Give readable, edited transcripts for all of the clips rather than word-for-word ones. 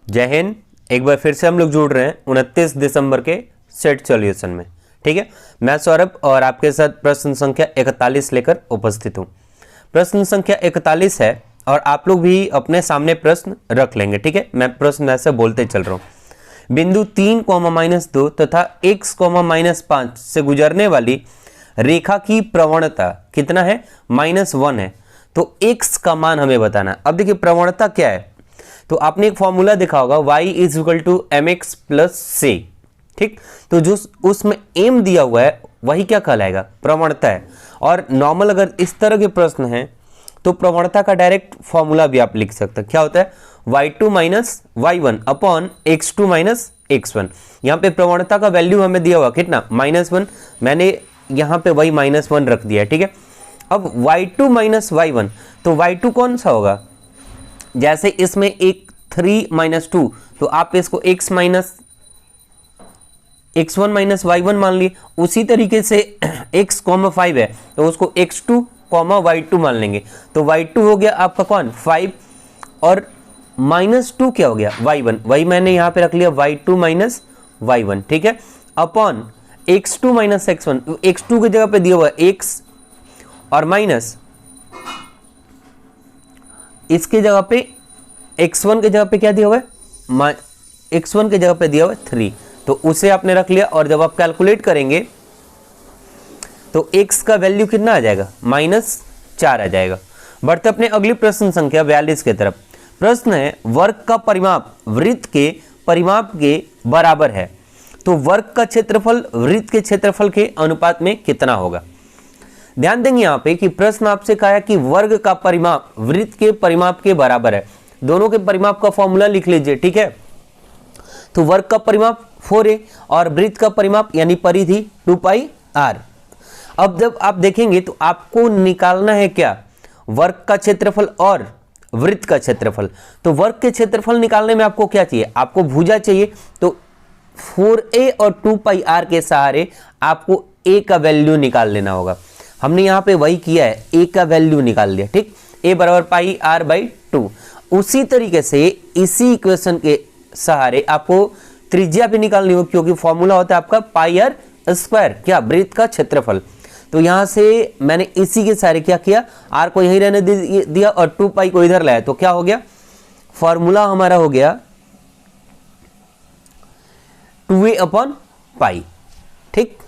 जय हिंद। एक बार फिर से हम लोग जुड़ रहे हैं 29 दिसंबर के सेट सॉल्यूशन में। ठीक है, मैं सौरभ और आपके साथ प्रश्न संख्या 41 लेकर उपस्थित हूँ। प्रश्न संख्या 41 है और आप लोग भी अपने सामने प्रश्न रख लेंगे। ठीक है, मैं प्रश्न ऐसे बोलते चल रहा हूँ। बिंदु 3, -2 तथा x, -5 से गुजरने वाली रेखा की प्रवणता कितना है? -1 है। तो x का मान हमें बताना है। अब देखिए प्रवणता क्या है, तो आपने एक फॉर्मूला देखा होगा y = mx + c। ठीक, तो जो उसमें m दिया हुआ है वही क्या कहलाएगा? प्रवणता है। और नॉर्मल अगर इस तरह के प्रश्न हैं तो प्रवणता का डायरेक्ट फॉर्मूला भी आप लिख सकते हैं। क्या होता है? y2 - y1 upon x2 - x1। यहाँ पे प्रवणता का वैल्यू हमें दिया हुआ कितना? -1। मैंने यहाँ पे वही -1 रख दिया है। ठीक है, अब y2 - y1, तो y2 कौन सा होगा? जैसे इसमें एक 3 - 2, तो आप इसको x1 - y1 मान लिए। उसी तरीके से x, 5 है तो उसको x2, y2 मान लेंगे। तो y2 हो गया आपका कौन? 5 और -2 क्या हो गया? y1। वही मैंने यहां पे रख लिया y2 - y1। ठीक है, अपॉन x2 - x1। x2 की जगह पे दिया हुआ x और माइनस इसके जगह पे x1 के जगह पे क्या दिया हुआ है? x1 के जगह पे दिया हुआ है 3, तो उसे आपने रख लिया। और जब आप कैलकुलेट करेंगे तो x का वैल्यू कितना आ जाएगा? -4 आ जाएगा। बढ़ते अपने अगली प्रश्न संख्या 42 की तरफ। प्रश्न है, वर्ग का परिमाप वृत्त के परिमाप के बराबर है, तो वर्ग का क्षेत्रफल वृत्त के क्षेत्रफल के अनुपात में कितना होगा? ध्यान देंगे यहाँ पे कि प्रश्न आपसे कहा है कि वर्ग का परिमाप वृत्त के परिमाप के बराबर है। दोनों के परिमाप का फॉर्मूला लिख लीजिए। ठीक है, तो वर्ग का परिमाप 4a और वृत्त का परिमाप यानी परिधि 2πr। अब जब आप देखेंगे तो आपको निकालना है क्या? वर्ग का क्षेत्रफल और वृत्त का क्षेत्रफल। तो वर्ग के क्षेत्रफल निकालने में आपको क्या चाहिए? आपको भुजा चाहिए। तो 4a और 2πr के सहारे आपको a का वैल्यू निकाल लेना होगा। हमने यहाँ पे वही किया है, a का वैल्यू निकाल लिया। ठीक, a = πr/2। उसी तरीके से इसी इक्वेशन के सहारे आपको त्रिज्या भी निकालनी होगी, क्योंकि फॉर्मूला होता है आपका πr², क्या? वृत्त का क्षेत्रफल। तो यहां से मैंने इसी के सहारे क्या किया? r को यहीं रहने दिया और 2π को इधर लाया। तो क्या हो गया? फॉर्मूला हमारा हो गया 2a/π। ठीक,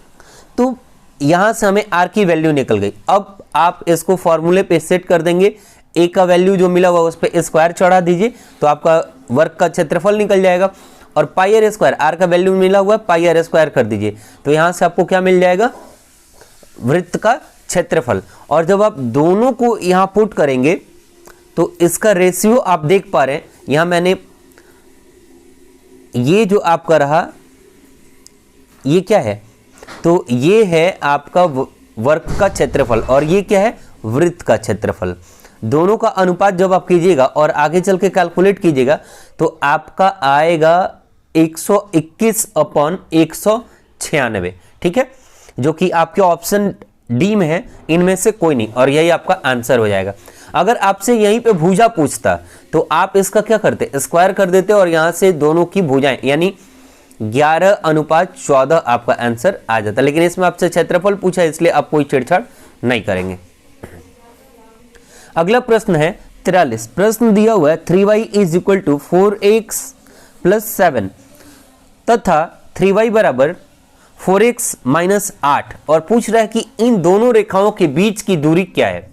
तो यहां से हमें r की वैल्यू निकल गई। अब आप इसको फॉर्मूले पे सेट कर देंगे। a का वैल्यू जो मिला हुआ उस पर स्क्वायर चढ़ा दीजिए तो आपका वर्ग का क्षेत्रफल निकल जाएगा। और πr², r का वैल्यू मिला हुआ πr² कर दीजिए, तो यहां से आपको क्या मिल जाएगा? वृत्त का क्षेत्रफल। और जब आप दोनों को यहां पुट करेंगे तो इसका रेशियो आप देख पा रहे हैं। यहां मैंने ये जो आपका रहा ये क्या है? तो ये है आपका वर्ग का क्षेत्रफल और ये क्या है? वृत्त का क्षेत्रफल। दोनों का अनुपात जब आप कीजिएगा और आगे चल के कैलकुलेट कीजिएगा तो आपका आएगा 121/196। ठीक है, जो कि आपके ऑप्शन डी में है, इनमें से कोई नहीं, और यही आपका आंसर हो जाएगा। अगर आपसे यहीं पे भुजा पूछता तो आप इसका क्या करते? स्क्वायर कर देते और यहां से दोनों की भुजाएं यानी 11:14 आपका आंसर आ जाता। लेकिन इसमें आपसे क्षेत्रफल पूछा इसलिए आप कोई छेड़छाड़ नहीं करेंगे। अगला प्रश्न है 43। प्रश्न दिया हुआ है 3y = 4x + 7 तथा 3y = 4x - 8 और पूछ रहा है कि इन दोनों रेखाओं के बीच की दूरी क्या है।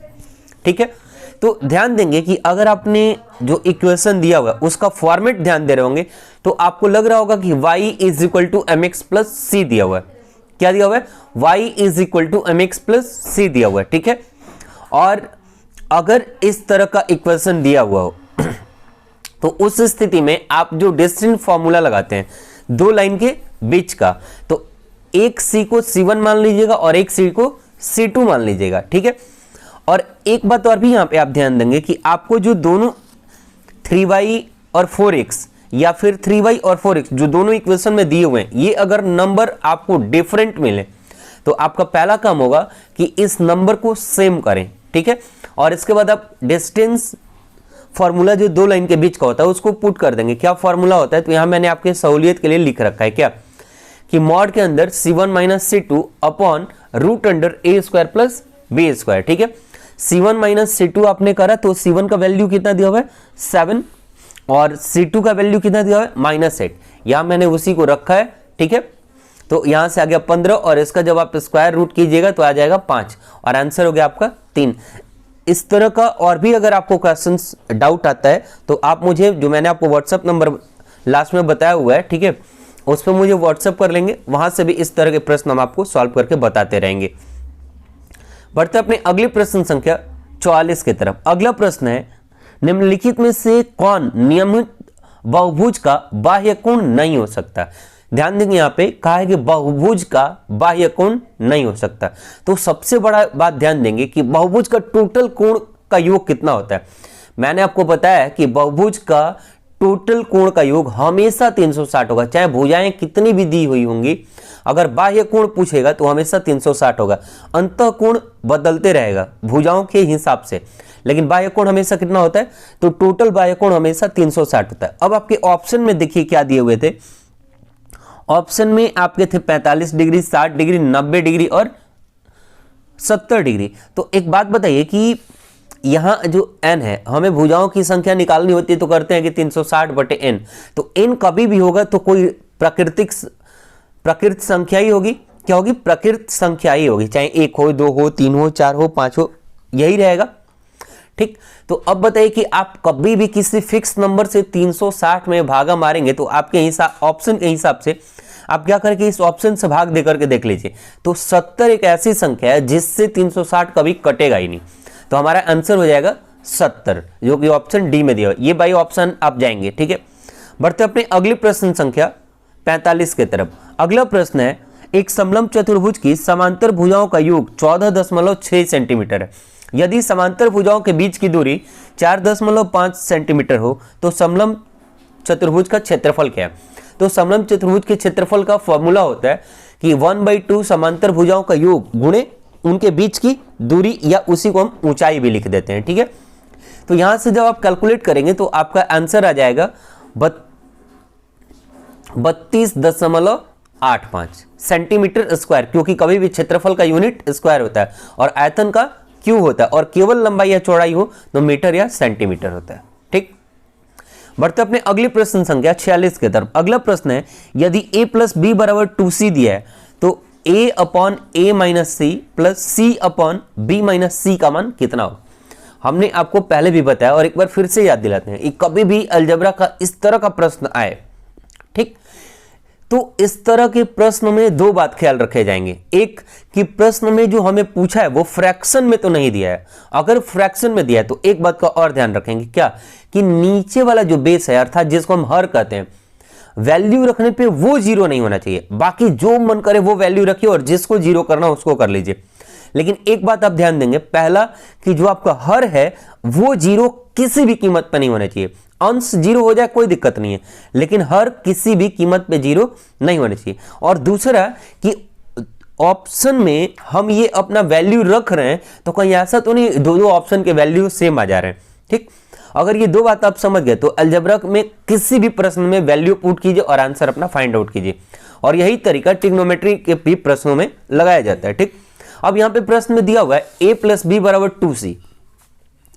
ठीक है, तो ध्यान देंगे कि अगर आपने जो इक्वेशन दिया हुआ है उसका फॉर्मेट ध्यान दे रहे होंगे तो आपको लग रहा होगा कि y = mx + c दिया हुआ है। क्या दिया हुआ है? y = mx + c दिया हुआ है। ठीक है, और अगर इस तरह का इक्वेशन दिया हुआ हो तो उस स्थिति में आप जो डिस्टेंस फॉर्मूला लगाते हैं दो लाइन के बीच का, तो एक c को c1 मान लीजिएगा और एक c को c2 मान लीजिएगा। ठीक है, और एक बात और भी यहां पे आप ध्यान देंगे कि आपको जो दोनों 3y और 4x या फिर 3y और 4x जो दोनों इक्वेशन में दिए हुए हैं, ये अगर नंबर आपको डिफरेंट मिले तो आपका पहला काम होगा कि इस नंबर को सेम करें। ठीक है, और इसके बाद आप डिस्टेंस फॉर्मूला जो दो लाइन के बीच का होता है उसको पुट कर देंगे। क्या फॉर्मूला होता है, तो यहां मैंने आपके सहूलियत के लिए लिख रखा है क्या, कि मॉड के अंदर C1 minus C2 upon root under A square plus B square. ठीक है, C1 माइनस C2 आपने करा तो C1 का वैल्यू कितना दिया हुआ है 7 और C2 का वैल्यू कितना दिया हुआ है -8। यहां मैंने उसी को रखा है। ठीक है, तो यहां से आ गया 15 और इसका जब आप स्क्वायर रूट कीजिएगा तो आ जाएगा 5 और आंसर हो गया आपका 3। इस तरह का और भी अगर आपको क्वेश्चंस डाउट आता है तो आप मुझे, जो मैंने आपको व्हाट्सएप नंबर लास्ट में बताया हुआ है, ठीक है, उस पर मुझे व्हाट्सएप कर लेंगे, वहां से भी इस तरह के प्रश्न हम आपको सॉल्व करके बताते रहेंगे। बढ़ते अपने अगली प्रश्न संख्या 44 की तरफ। अगला प्रश्न है, निम्नलिखित में से कौन नियमित बहुभुज का बाह्य कोण नहीं हो सकता। ध्यान देंगे, यहां पे कहा है कि बहुभुज का बाह्य कोण नहीं हो सकता। तो सबसे बड़ा बात ध्यान देंगे कि बहुभुज का टोटल कोण का योग कितना होता है। मैंने आपको बताया कि बहुभुज का टोटल कोण का योग हमेशा 360 होगा, चाहे भुजाएं कितनी भी दी हुई होंगी। अगर बाह्य कोण पूछेगा तो हमेशा 360 होगा। अंतः कोण बदलते रहेगा भुजाओं के हिसाब से, लेकिन बाह्य कोण हमेशा कितना होता है, तो टोटल बाह्य कोण हमेशा 360 होता है। अब आपके ऑप्शन में देखिए क्या दिए हुए थे। ऑप्शन में आपके थे 45 डिग्री, 60 डिग्री, 90 डिग्री और 70 डिग्री। तो एक बात बताइए कि यहां जो n है, हमें भुजाओं की संख्या निकालनी होती है तो करते हैं कि 360/n। तो n कभी भी होगा तो कोई प्रकृत संख्या ही होगी। क्या होगी, प्रकृत संख्या ही होगी, चाहे 1 हो, 2 हो, 3 हो, 4 हो, 5 हो, यही रहेगा। ठीक, तो अब बताइए कि आप कभी भी किसी फिक्स नंबर से 360 में भागा मारेंगे तो आपके हिसाब, ऑप्शन के हिसाब से आप क्या करेंगे, इस ऑप्शन से भाग देकर के देख लीजिए। तो 70 एक ऐसी संख्या है जिससे 360 कभी कटेगा ही नहीं। तो हमारा आंसर हो जाएगा 70, जो कि ऑप्शन डी में दिया हुआ। ये बाई ऑप्शन आप जाएंगे। ठीक है, बढ़ते अपने अगली प्रश्न संख्या 45 की तरफ। अगला प्रश्न है, एक समलंब चतुर्भुज की समांतर भुजाओं का योग 14.6 सेंटीमीटर है। यदि समांतर भुजाओं के बीच की दूरी 4.5 सेंटीमीटर हो तो समलंब चतुर्भुज का क्षेत्रफल क्या है। तो समलंब चतुर्भुज के क्षेत्रफल का फॉर्मूला होता है कि 1/2 समांतर भुजाओं का योग गुणे उनके बीच की दूरी, या उसी को हम ऊंचाई भी लिख देते हैं। ठीक है, तो यहां से जब आप कैलकुलेट करेंगे तो आपका आंसर आ जाएगा 32.85 सेंटीमीटर स्क्वायर, क्योंकि कभी भी क्षेत्रफल का यूनिट स्क्वायर होता है और आयतन का क्यू होता है, और केवल लंबाई या चौड़ाई हो तो मीटर या सेंटीमीटर होता है। ठीक, बढ़ते अपने अगली प्रश्न संख्या 46 की तरफ। अगला प्रश्न है, यदि a + b = 2c दिया है तो a/a-c प्लस c/b-c का मान कितना हो। हमने आपको पहले भी बताया और एक बार फिर से याद दिलाते हैं, कभी भी अलजेब्रा का इस तरह का प्रश्न आए, ठीक, तो इस तरह के प्रश्न में दो बात ख्याल रखे जाएंगे। एक कि प्रश्न में जो हमें पूछा है वो फ्रैक्शन में तो नहीं दिया है। अगर फ्रैक्शन में दिया है तो एक बात का और ध्यान रखेंगे, क्या कि नीचे वाला जो बेस है, अर्थात जिसको हम हर कहते हैं, वैल्यू रखने पे वो जीरो नहीं होना चाहिए। बाकी जो मन करे वो वैल्यू रखिए और जिसको जीरो करना उसको कर लीजिए। लेकिन एक बात आप ध्यान देंगे, पहला कि जो आपका हर है वो जीरो किसी भी कीमत पर नहीं होना चाहिए। अंश जीरो हो जाए कोई दिक्कत नहीं है, लेकिन हर किसी भी कीमत पे जीरो नहीं होना चाहिए। और दूसरा कि ऑप्शन में हम ये अपना वैल्यू रख रहे हैं तो कहीं ऐसा तो नहीं दो ऑप्शन के वैल्यू सेम आ जा रहे हैं। ठीक, अगर ये दो बात आप समझ गए तो अलजेब्रा में किसी भी प्रश्न में वैल्यू पुट कीजिए और आंसर अपना फाइंड आउट कीजिए। और यही तरीका ट्रिग्नोमेट्री के भी प्रश्नों में लगाया जाता है। ठीक, अब यहां पे प्रश्न में दिया हुआ है a + b = 2c।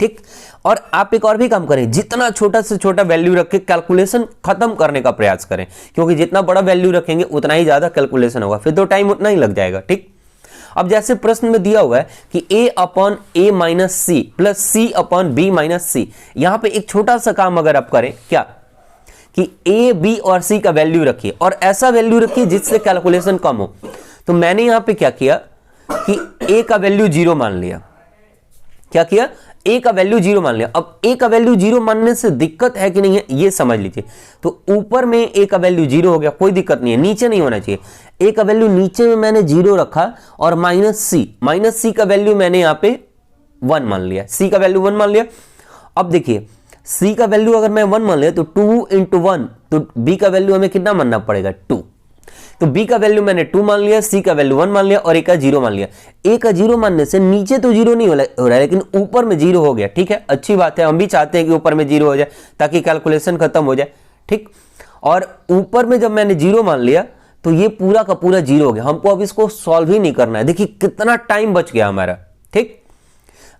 ठीक, और आप एक और भी काम करें, जितना छोटा से छोटा वैल्यू रख के कैलकुलेशन खत्म करने का प्रयास करें, क्योंकि जितना बड़ा वैल्यू रखेंगे उतना ही ज्यादा कैलकुलेशन होगा, फिर तो टाइम उतना ही लग जाएगा। ठीक, अब जैसे प्रश्न में दिया हुआ है कि a/a-c प्लस c/b-c, यहां पे एक छोटा सा काम अगर आप करें, क्या कि a, b और c का वैल्यू रखिए और ऐसा वैल्यू रखिए जिससे कैलकुलेशन कम हो। तो मैंने यहां पे क्या किया कि a का वैल्यू 0 मान लिया। क्या किया, a का वैल्यू 0 मान लिया। अब a का वैल्यू 0 मानने से दिक्कत है कि नहीं है ये समझ लीजिए। तो ऊपर में a का वैल्यू 0 हो गया, कोई दिक्कत नहीं है, नीचे नहीं होना चाहिए। a का वैल्यू नीचे में मैंने 0 रखा और -c का वैल्यू मैंने यहां पे 1 मान लिया, c का वैल्यू 1 मान लिया। अब देखिए c का वैल्यू अगर मैं 1 मान लिया तो 2 × 1, तो b का वैल्यू हमें कितना मानना पड़ेगा, 2। तो बी का वैल्यू मैंने 2 मान लिया, सी का वैल्यू 1 मान लिया और ए का 0 मान लिया। ए का 0 मानने से नीचे तो 0 नहीं हो रहा है लेकिन ऊपर में 0 हो गया। ठीक है, अच्छी बात है, हम भी चाहते हैं कि ऊपर में 0 हो जाए ताकि कैलकुलेशन खत्म हो जाए। ठीक, और ऊपर में जब मैंने 0 मान लिया तो ये पूरा का पूरा 0 हो गया। हमको अब इसको सॉल्व ही नहीं करना है। देखिए कितना टाइम बच गया हमारा। ठीक,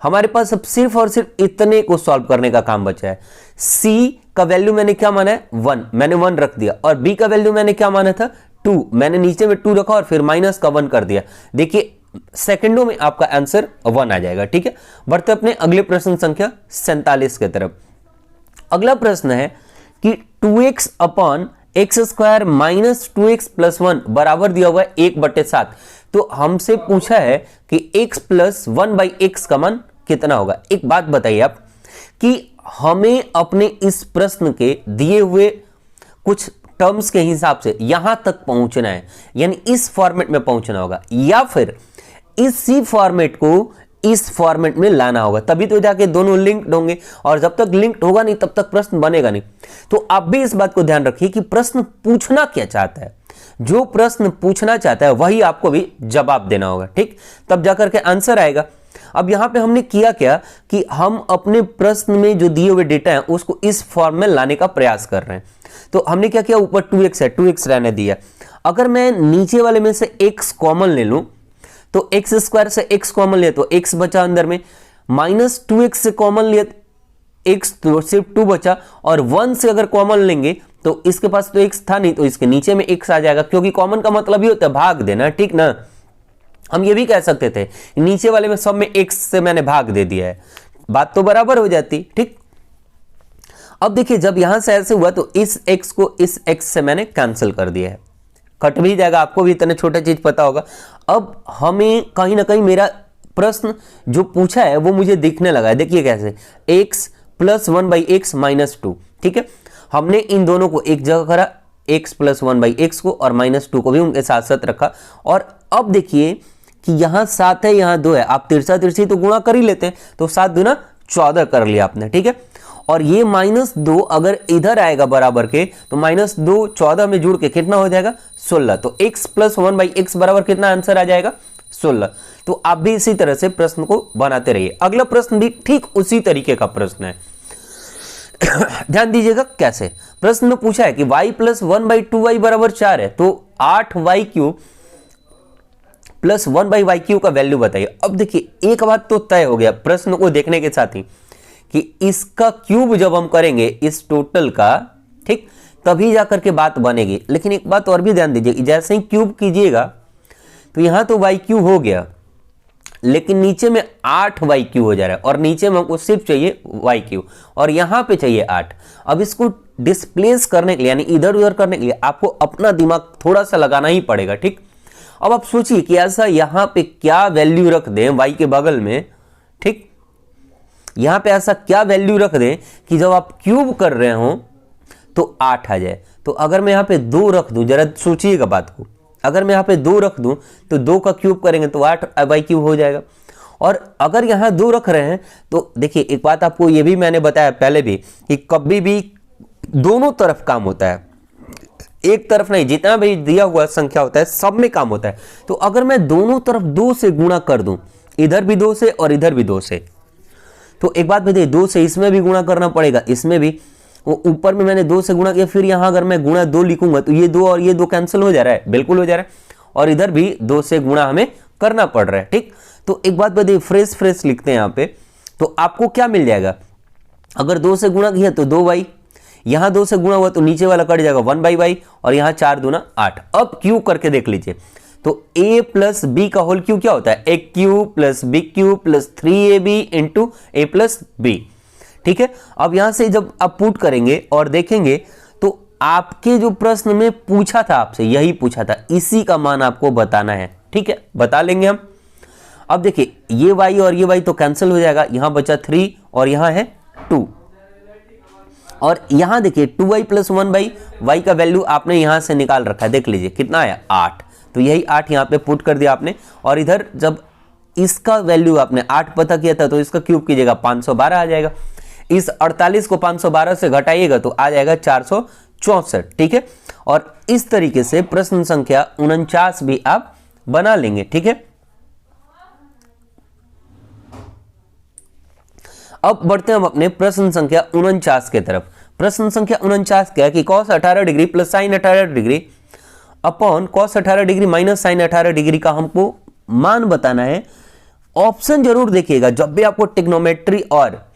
हमारे पास अब सिर्फ और सिर्फ इतने को सॉल्व करने का काम बचा है। सी का वैल्यू मैंने क्या माना है 1, मैंने 1 रख दिया, और बी का वैल्यू मैंने क्या माना था 2, मैंने नीचे में 2 रखा और फिर माइनस का 1 कर दिया। देखिए सेकंडों में आपका आंसर 1 आ जाएगा। ठीक है, बढ़ते अपने अगले प्रश्न संख्या 47 की तरफ। अगला प्रश्न है कि 2x upon x square minus 2x plus 1 बराबर दिया हुआ है 1/7। तो हमसे पूछा है कि x प्लस 1/x का मान कितना होगा। एक बात बताइए आप कि हमें अपने इस प्रश्न के दिए हुए कुछ टर्म्स के हिसाब से यहां तक पहुंचना है, यानी इस फॉर्मेट में पहुंचना होगा, या फिर इसी फॉर्मेट को इस फॉर्मेट में लाना होगा, तभी तो जाके दोनों लिंक्ड होंगे। और जब तक लिंक्ड होगा नहीं तब तक प्रश्न बनेगा नहीं। तो आप भी इस बात को ध्यान रखिए कि प्रश्न पूछना क्या चाहता है। जो प्रश्न पूछना चाहता है वही आपको भी जवाब देना होगा। ठीक, तब जाकर के आंसर आएगा। अब यहां पे हमने किया क्या कि हम अपने प्रश्न में जो दिए हुए डेटा है उसको इस फॉर्म में लाने का प्रयास कर रहे हैं। तो हमने क्या किया, ऊपर 2x है, 2x रहने दिया। अगर मैं नीचे वाले में से x कॉमन ले लूं तो एक्स स्क्वायर से x कॉमन लिया तो x बचा अंदर में, माइनस 2x से कॉमन लिया x तो सिर्फ 2 बचा, और 1 से अगर कॉमन लेंगे तो इसके पास तो x था नहीं तो इसके नीचे में x आ जाएगा, क्योंकि कॉमन का मतलब ही होता है भाग देना। ठीक ना, हम ये भी कह सकते थे नीचे वाले में सब में x से मैंने भाग दे दिया है, बात तो बराबर हो जाती। ठीक, अब देखिए जब यहां से ऐसे हुआ तो इस x को इस x से मैंने कैंसिल कर दिया है, कट भी जाएगा, आपको भी इतने छोटा चीज पता होगा। अब हमें कहीं ना कहीं मेरा प्रश्न जो पूछा है वो मुझे दिखने लगा है। देखिए कैसे, x प्लस 1/x माइनस 2। ठीक है, हमने इन दोनों को एक जगह करा, x प्लस 1/x को और माइनस 2 को भी उनके साथ साथ रखा। और अब देखिए कि यहां 7 है यहाँ 2 है, आप तिरछा तिरछी तो गुणा कर ही लेते हैं, तो 7 दूना 14 कर लिया आपने। ठीक है, और ये -2 अगर इधर आएगा बराबर के तो -2 14 में जुड़ के कितना हो जाएगा 16। तो x प्लस 1/x बराबर कितना आंसर आ जाएगा 16। तो आप भी इसी तरह से प्रश्न को बनाते रहिए। अगला प्रश्न भी ठीक उसी तरीके का प्रश्न है। ध्यान दीजिएगा कैसे, प्रश्न में पूछा है कि y प्लस 1/2y बराबर 4 है, तो 8y³ प्लस 1/y³ का वैल्यू बताइए। अब देखिए एक बात तो तय हो गया प्रश्न को देखने के साथ ही कि इसका क्यूब जब हम करेंगे इस टोटल का, ठीक, तभी जाकर के बात बनेगी। लेकिन एक बात और भी ध्यान दीजिए, जैसे ही क्यूब कीजिएगा तो यहां तो y³ हो गया, लेकिन नीचे में 8y³ हो जा रहा है, और नीचे में हमको सिर्फ चाहिए y³ और यहां पे चाहिए 8। अब इसको डिस्प्लेस करने के लिए यानी इधर उधर करने के लिए आपको अपना दिमाग थोड़ा सा लगाना ही पड़ेगा। ठीक, अब आप सोचिए कि ऐसा यहां पे क्या वैल्यू रख दें y के बगल में, ठीक, यहां पे ऐसा क्या वैल्यू रख दें कि जब आप क्यूब कर रहे हो तो 8 आ जाए। तो अगर मैं यहां पे 2 रख दूं, जरा सोचिएगा बात को, अगर मैं यहां पे 2 रख दूं तो 2 का क्यूब करेंगे तो 8y³ हो जाएगा। और अगर यहां 2 रख रहे हैं तो देखिए एक बात आपको ये भी मैंने बताया पहले भी कि कभी भी दोनों तरफ काम होता है, एक तरफ नहीं, जितना भी दिया हुआ संख्या होता है सब में काम होता है। तो अगर मैं दोनों तरफ 2 से गुणा कर दूं, इधर भी 2 से और इधर भी 2 से, तो एक बात बताइए 2 से इसमें भी गुणा करना पड़ेगा, इसमें भी, वो ऊपर में मैंने 2 से गुणा किया, फिर यहां अगर मैं गुणा 2 लिखूंगा तो ये 2 और ये 2 कैंसिल हो जा रहा है, बिल्कुल हो जा रहा है, और इधर भी 2 से गुणा हमें करना पड़ रहा है। ठीक, तो एक बात बताइए फ्रेश लिखते हैं यहां पे, तो आपको क्या मिल जाएगा, अगर 2 से गुणा किया तो 2y, यहां 2 से गुणा हुआ तो नीचे वाला कट जाएगा 1/y, और यहां 4 दूना 8। अब क्यूब करके देख लीजिए तो a प्लस बी का होल क्यूब क्या होता है, a³ plus b³ plus 3ab into a plus b। ठीक है, अब यहां से जब आप पुट करेंगे और देखेंगे तो आपके जो प्रश्न में पूछा था आपसे यही पूछा था, इसी का मान आपको बताना है। ठीक है, बता लेंगे हम। अब देखिए ये y और ये y तो कैंसिल हो जाएगा, यहां बचा 3 और यहां है 2, और यहां देखिए 2y प्लस 1/y का वैल्यू आपने यहां से निकाल रखा है, देख लीजिए कितना आया 8, तो यही 8 यहां पे पुट कर दिया आपने। और इधर जब इसका वैल्यू आपने 8 पता किया था तो इसका क्यूब कीजिएगा 512 आ जाएगा। इस 48 को 512 से घटाइएगा तो आ जाएगा 64, ठीक है। और इस तरीके से प्रश्न संख्या 49 भी आप बना लेंगे, ठीक है। अब बढ़ते हैं हम अपने प्रश्न संख्या 49 के तरफ। प्रश्न संख्या 49 क्या है कि cos 18 degree plus sine 18 degree upon cos 18 degree minus sine 18 degree का हमको मान बताना है। ऑप्शन जरूर देखिएगा, जब भी आपको ट्रिग्नोमेट्री और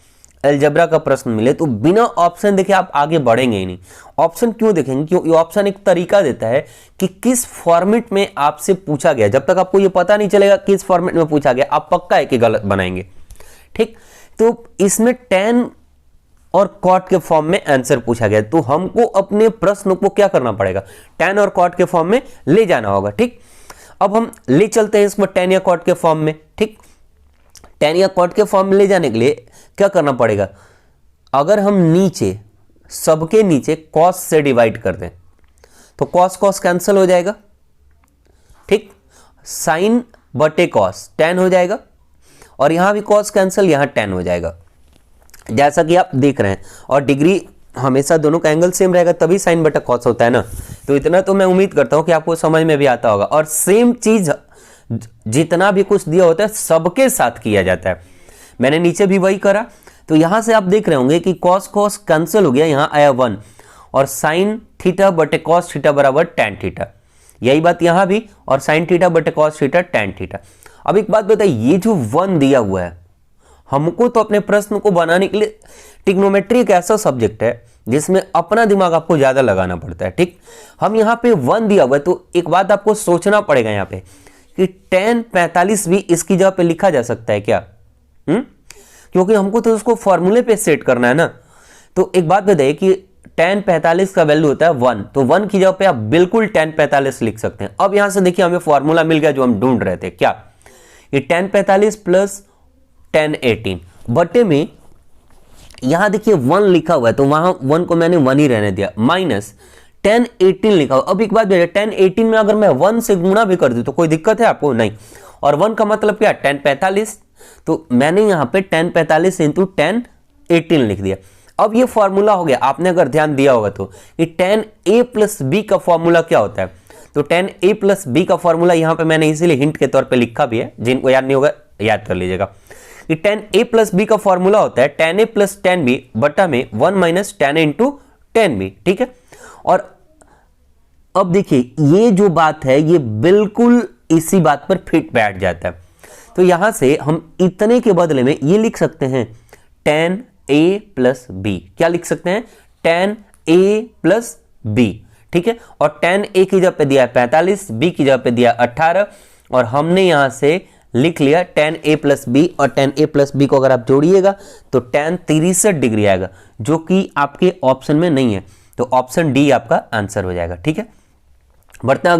अलजेब्रा का प्रश्न मिले तो बिना ऑप्शन देखे आप आगे बढ़ेंगे ही नहीं। ऑप्शन क्यों देखेंगे? क्योंकि ऑप्शन एक तरीका देता है कि किस फॉर्मेट में आपसे पूछा गया। जब तक आपको ये पता नहीं चलेगा किस फॉर्मेट में पूछा गया, आप पक्का है कि गलत बनाएंगे, ठीक। तो इसमें tan और cot के फॉर्म में आंसर पूछा गया, तो हमको अपने प्रश्न को क्या करना पड़ेगा? tan और cot के फॉर्म में ले जाना होगा, ठीक। अब हम ले चलते हैं इसको tan या cot के फॉर्म में, ठीक। tan या cot के फॉर्म में ले जाने के लिए क्या करना पड़ेगा? अगर हम नीचे सबके नीचे cos से डिवाइड कर दें तो cos cos कैंसिल हो जाएगा, ठीक। साइन बटे cos tan हो जाएगा और यहां भी cos कैंसिल, यहां tan हो जाएगा, जैसा कि आप देख रहे हैं। और डिग्री हमेशा दोनों का एंगल सेम रहेगा तभी साइन बटा cos होता है ना। तो इतना तो मैं उम्मीद करता हूं कि आपको समझ में भी आता होगा। और सेम चीज जितना भी कुछ दिया होता है सबके साथ किया जाता है। मैंने नीचे भी वही करा। तो यहां से आप देख रहे होंगे कि cos cos कैंसिल हो गया, यहां आया 1 और साइन थीटा बटे cos थीटा बराबर tan थीटा। यही बात यहां भी, और साइन थीटा बटे cos थीटा tan थीटा। अब एक बात बताइए, ये जो 1 दिया हुआ है, हमको तो अपने प्रश्न को बनाने के लिए ट्रिग्नोमेट्री एक ऐसा सब्जेक्ट है जिसमें अपना दिमाग आपको ज्यादा लगाना पड़ता है, ठीक। हम यहाँ पे 1 दिया हुआ है तो एक बात आपको सोचना पड़ेगा यहाँ पे कि tan 45 भी इसकी जगह पे लिखा जा सकता है क्या? क्योंकि हमको तो उसको फॉर्मूले पे सेट करना है ना। तो एक बात बताइए कि tan 45 का वैल्यू होता है 1, तो 1 की जगह पे आप बिल्कुल tan 45 लिख सकते हैं। अब यहां से देखिए हमें फॉर्मूला मिल गया जो हम ढूंढ रहे थे, क्या? ये tan 45 प्लस tan 18 बटे में यहां देखिए 1 लिखा हुआ है तो वहां 1 को मैंने 1 ही रहने दिया, माइनस tan 18 लिखा हुआ। अब एक बात बताइए, tan 18 में अगर मैं 1 से गुणा भी कर दूं तो कोई दिक्कत है आपको? नहीं। और 1 का मतलब क्या? tan 45। तो मैंने यहां पे tan 45 इंटू tan 18 लिख दिया। अब ये फॉर्मूला हो गया, आपने अगर ध्यान दिया होगा तो कि tan a प्लस b का फॉर्मूला क्या होता है? तो tan a प्लस b का फॉर्मूला यहां पे मैंने इसीलिए हिंट के तौर पे लिखा भी है, जिनको याद नहीं होगा याद कर लीजिएगा कि tan a प्लस b का फॉर्मूला होता है tan a plus tan b बटा में 1 minus tan a into tan b, ठीक है। और अब देखिए ये जो बात है ये बिल्कुल इसी बात पर फिट बैठ जाता है। तो यहां से हम इतने के बदले में ये लिख सकते हैं tan a प्लस b। क्या लिख सकते हैं? tan a प्लस b, ठीक है। और tan a की जगह पे दिया 45, b की जगह पे दिया 18 और हमने यहां से लिख लिया tan a प्लस b। और tan a प्लस b को अगर आप जोड़िएगा तो tan 63 डिग्री आएगा, जो कि आपके ऑप्शन में नहीं है। तो ऑप्शन डी आपका आंसर हो जाएगा, ठीक है। बढ़ते हैं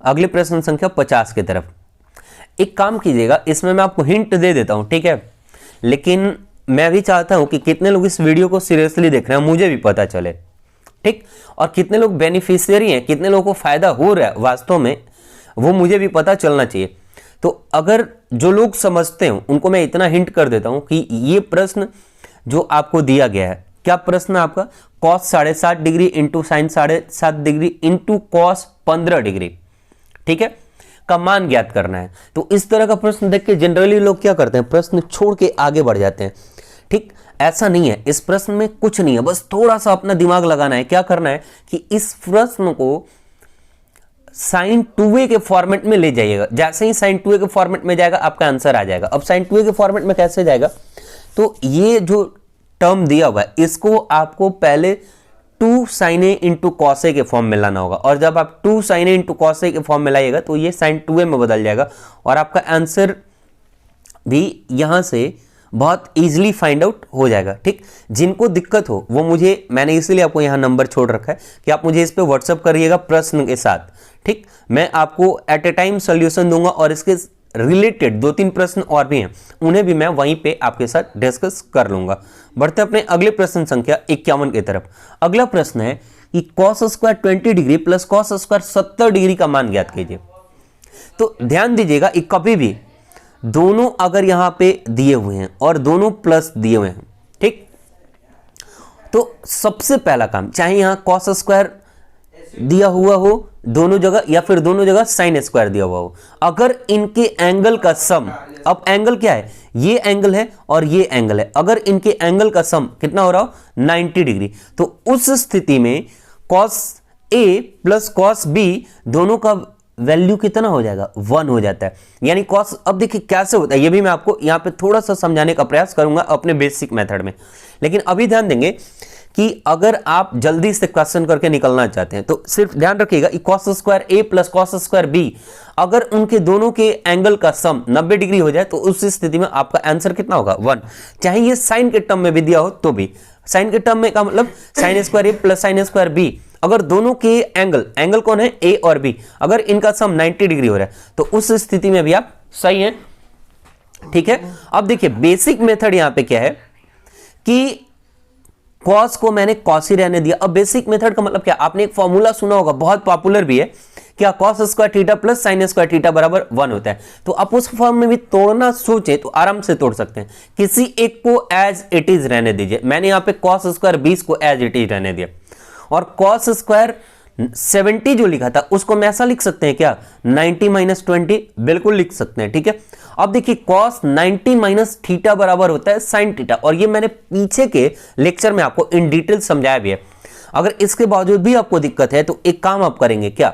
अगले प्रश्न संख्या 50 की तरफ। एक काम कीजिएगा, इसमें मैं आपको हिंट दे देता हूं, ठीक है। लेकिन मैं भी चाहता हूं कि कितने लोग इस वीडियो को सीरियसली देख रहे हैं मुझे भी पता चले, ठीक। और कितने लोग बेनिफिशियरी हैं, कितने लोगों को फायदा हो रहा है वास्तव में, वो मुझे भी पता चलना चाहिए। तो अगर जो लोग समझते हो उनको मैं इतना हिंट कर देता हूं कि ये प्रश्न जो आपको दिया गया है, क्या प्रश्न है आपका? cos 7.5 degree into sine 7.5 degree into cos 15 degree, ठीक है, का मान ज्ञात करना है। तो इस तरह का प्रश्न देख के जनरली लोग क्या करते हैं, प्रश्न छोड़ के आगे बढ़ जाते हैं, ठीक। ऐसा नहीं है, इस प्रश्न में कुछ नहीं है, बस थोड़ा सा अपना दिमाग लगाना है। क्या करना है कि इस प्रश्न को साइन 2a के फॉर्मेट में ले जाइएगा। जैसे ही साइन 2a के फॉर्मेट में जाएगा आपका आंसर आ जाएगा। अब साइन 2a के फॉर्मेट में कैसे जाएगा? तो ये जो टर्म दिया हुआ है इसको आपको पहले 2 sin a into cos A के फॉर्म में लाना होगा, और जब आप 2 sin a into cos A के फॉर्म में लाइएगा तो ये साइन 2a में बदल जाएगा और आपका आंसर भी यहां से बहुत इजीली फाइंड आउट हो जाएगा, ठीक। जिनको दिक्कत हो वो मुझे, मैंने इसीलिए आपको यहां नंबर छोड़ रखा है कि आप मुझे इस पे व्हाट्सअप करिएगा प्रश्न के साथ, ठीक। मैं आपको एट ए टाइम सॉल्यूशन दूंगा और इसके रिलेटेड 2-3 प्रश्न और भी हैं, उन्हें भी मैं वहीं पे आपके साथ डिस्कस कर लूंगा। बढ़ते अपने अगले प्रश्न संख्या 51 की तरफ। अगला प्रश्न है कि cos square 20 degree plus cos square 70 degree का मान ज्ञात कीजिए। तो ध्यान दीजिएगा, कभी भी दोनों अगर यहां पे दिए हुए हैं और दोनों प्लस दिए हुए हैं, ठीक, तो सबसे पहला काम, चाहे यहां कॉस स्क्वायर दिया हुआ हो दोनों जगह या फिर दोनों जगह साइन स्क्वायर दिया हुआ हो, अगर इनके एंगल का सम, अब एंगल क्या है, ये एंगल है और ये एंगल है, अगर इनके एंगल का सम कितना हो रहा हो 90 डिग्री, तो उस स्थिति में cos A plus cos B दोनों का वैल्यू कितना हो जाएगा, 1 हो जाता है। यानी cos, अब देखिए कैसे होता है, ये भी मैं आपको यहां पे थोड़ा सा समझाने का प्रयास करूंगा अपने बेसिक मेथड में, लेकिन अभी ध्यान देंगे कि अगर आप जल्दी से क्वेश्चन करके निकलना चाहते हैं तो सिर्फ ध्यान रखिएगा cos square A plus cos square B, अगर उनके दोनों के एंगल का सम 90 डिग्री हो जाए तो उस स्थिति में आपका आंसर कितना होगा, 1। चाहे ये साइन के टर्म में भी दिया हो तो भी, साइन के टर्म में का मतलब sine square A plus sine square B, अगर दोनों के एंगल कौन है, A और B, अगर इनका सम 90 डिग्री हो रहा है तो उस स्थिति में भी आप सही हैं, ठीक है। अब देखिए बेसिक मेथड यहां पे क्या है कि कॉस को मैंने कॉस ही रहने दिया। अब बेसिक मेथड का मतलब क्या, आपने एक फॉर्मूला सुना होगा, बहुत पॉपुलर भी है, क्या cos square theta plus sine square theta बराबर 1 होता है। तो आप उस फॉर्म में भी तोड़ना सोचे तो आराम से तोड़ सकते हैं, किसी एक को एज इट इज रहने दीजिए। मैंने यहां पे कॉस स्क्वायर 20 को एज इट इज रहने दिया, और कॉस स्क्वायर 70 जो लिखा था उसको मैं ऐसा लिख सकते हैं क्या, 90 माइनस 20, बिल्कुल लिख सकते हैं, ठीक है। अब देखिए cos 90 माइनस थीटा बराबर होता है साइन थीटा, और ये मैंने पीछे के लेक्चर में आपको इन डिटेल समझाया भी है। अगर इसके बावजूद भी आपको दिक्कत है तो एक काम आप करेंगे क्या,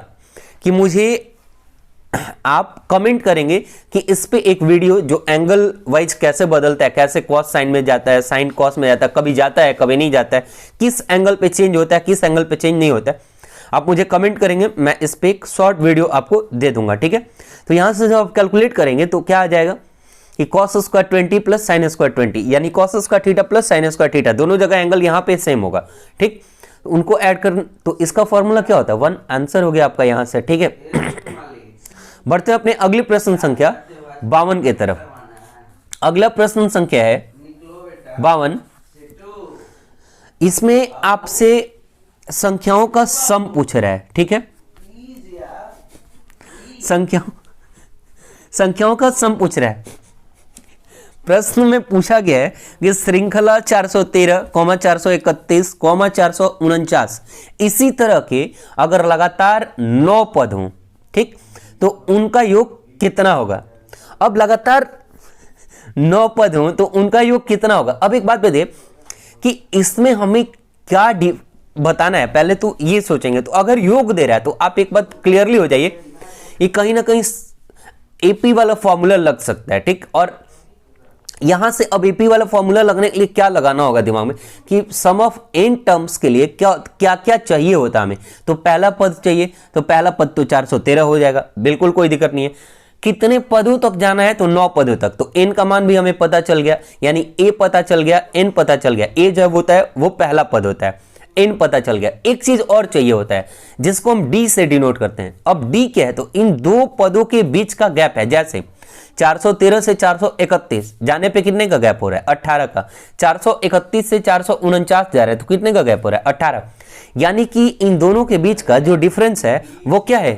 कि मुझे आप कमेंट करेंगे कि इस पे एक वीडियो जो एंगल वाइज कैसे बदलता है, कैसे कॉस साइन में जाता है, साइन कॉस में जाता है, कभी जाता है कभी नहीं जाता है, किस एंगल पे चेंज होता है, किस एंगल पे चेंज नहीं होता है, आप मुझे कमेंट करेंगे, मैं इस पे एक शॉर्ट वीडियो आपको दे दूंगा, ठीक है। तो यहां से जब आप कैलकुलेट करेंगे तो क्या आ जाएगा कि cos square 20 plus sine square 20, यानी cos square theta plus sine square theta, दोनों जगह एंगल यहां पे सेम होगा, ठीक। उनको ऐड कर, तो इसका फॉर्मूला क्या होता है, 1, आंसर हो गया आपका यहां से, ठीक है। बढ़ते हैं अपने अगले प्रश्न संख्या 52 की तरफ। अगला प्रश्न संख्या है 52, इसमें आपसे संख्याओं का सम पूछ रहा है, ठीक है। संख्याओं का सम पूछ रहा है। प्रश्न में पूछा गया है कि श्रृंखला 413, 431, 449, इसी तरह के अगर लगातार 9 पद हों, ठीक, तो उनका योग कितना होगा। अब लगातार 9 पद हों तो उनका योग कितना होगा। अब एक बात बताइए कि इसमें हमें क्या बताना है, पहले तो ये सोचेंगे। तो अगर योग दे रहा है तो आप एक बात क्लियरली हो जाइए, ये कहीं ना कहीं एपी वाला फॉर्मूला लग सकता है, ठीक। और यहां से अब एपी वाला फॉर्मूला लगने के लिए क्या लगाना होगा दिमाग में, कि सम ऑफ n टर्म्स के लिए क्या क्या चाहिए होता हमें। तो पहला पद चाहिए, तो पहला पद तो 413 हो जाएगा, बिल्कुल कोई दिक्कत नहीं है। कितने पदों तक जाना है, तो 9 पदों तक, तो n का मान भी हमें पता चल गया, यानी a पता चल गया, n पता चल गया। a जब होता है वो पहला पद होता है, n पता चल गया। एक चीज और चाहिए होता है जिसको हम d से डिनोट करते हैं। अब d क्या है, तो इन दो पदों के बीच का गैप है। जैसे 413 से 431 जाने पे कितने का गैप हो रहा है, 18 का। 431 से 449 जा रहा है तो कितने का गैप हो रहा है, 18। यानी कि इन दोनों के बीच का जो डिफरेंस है वो क्या है,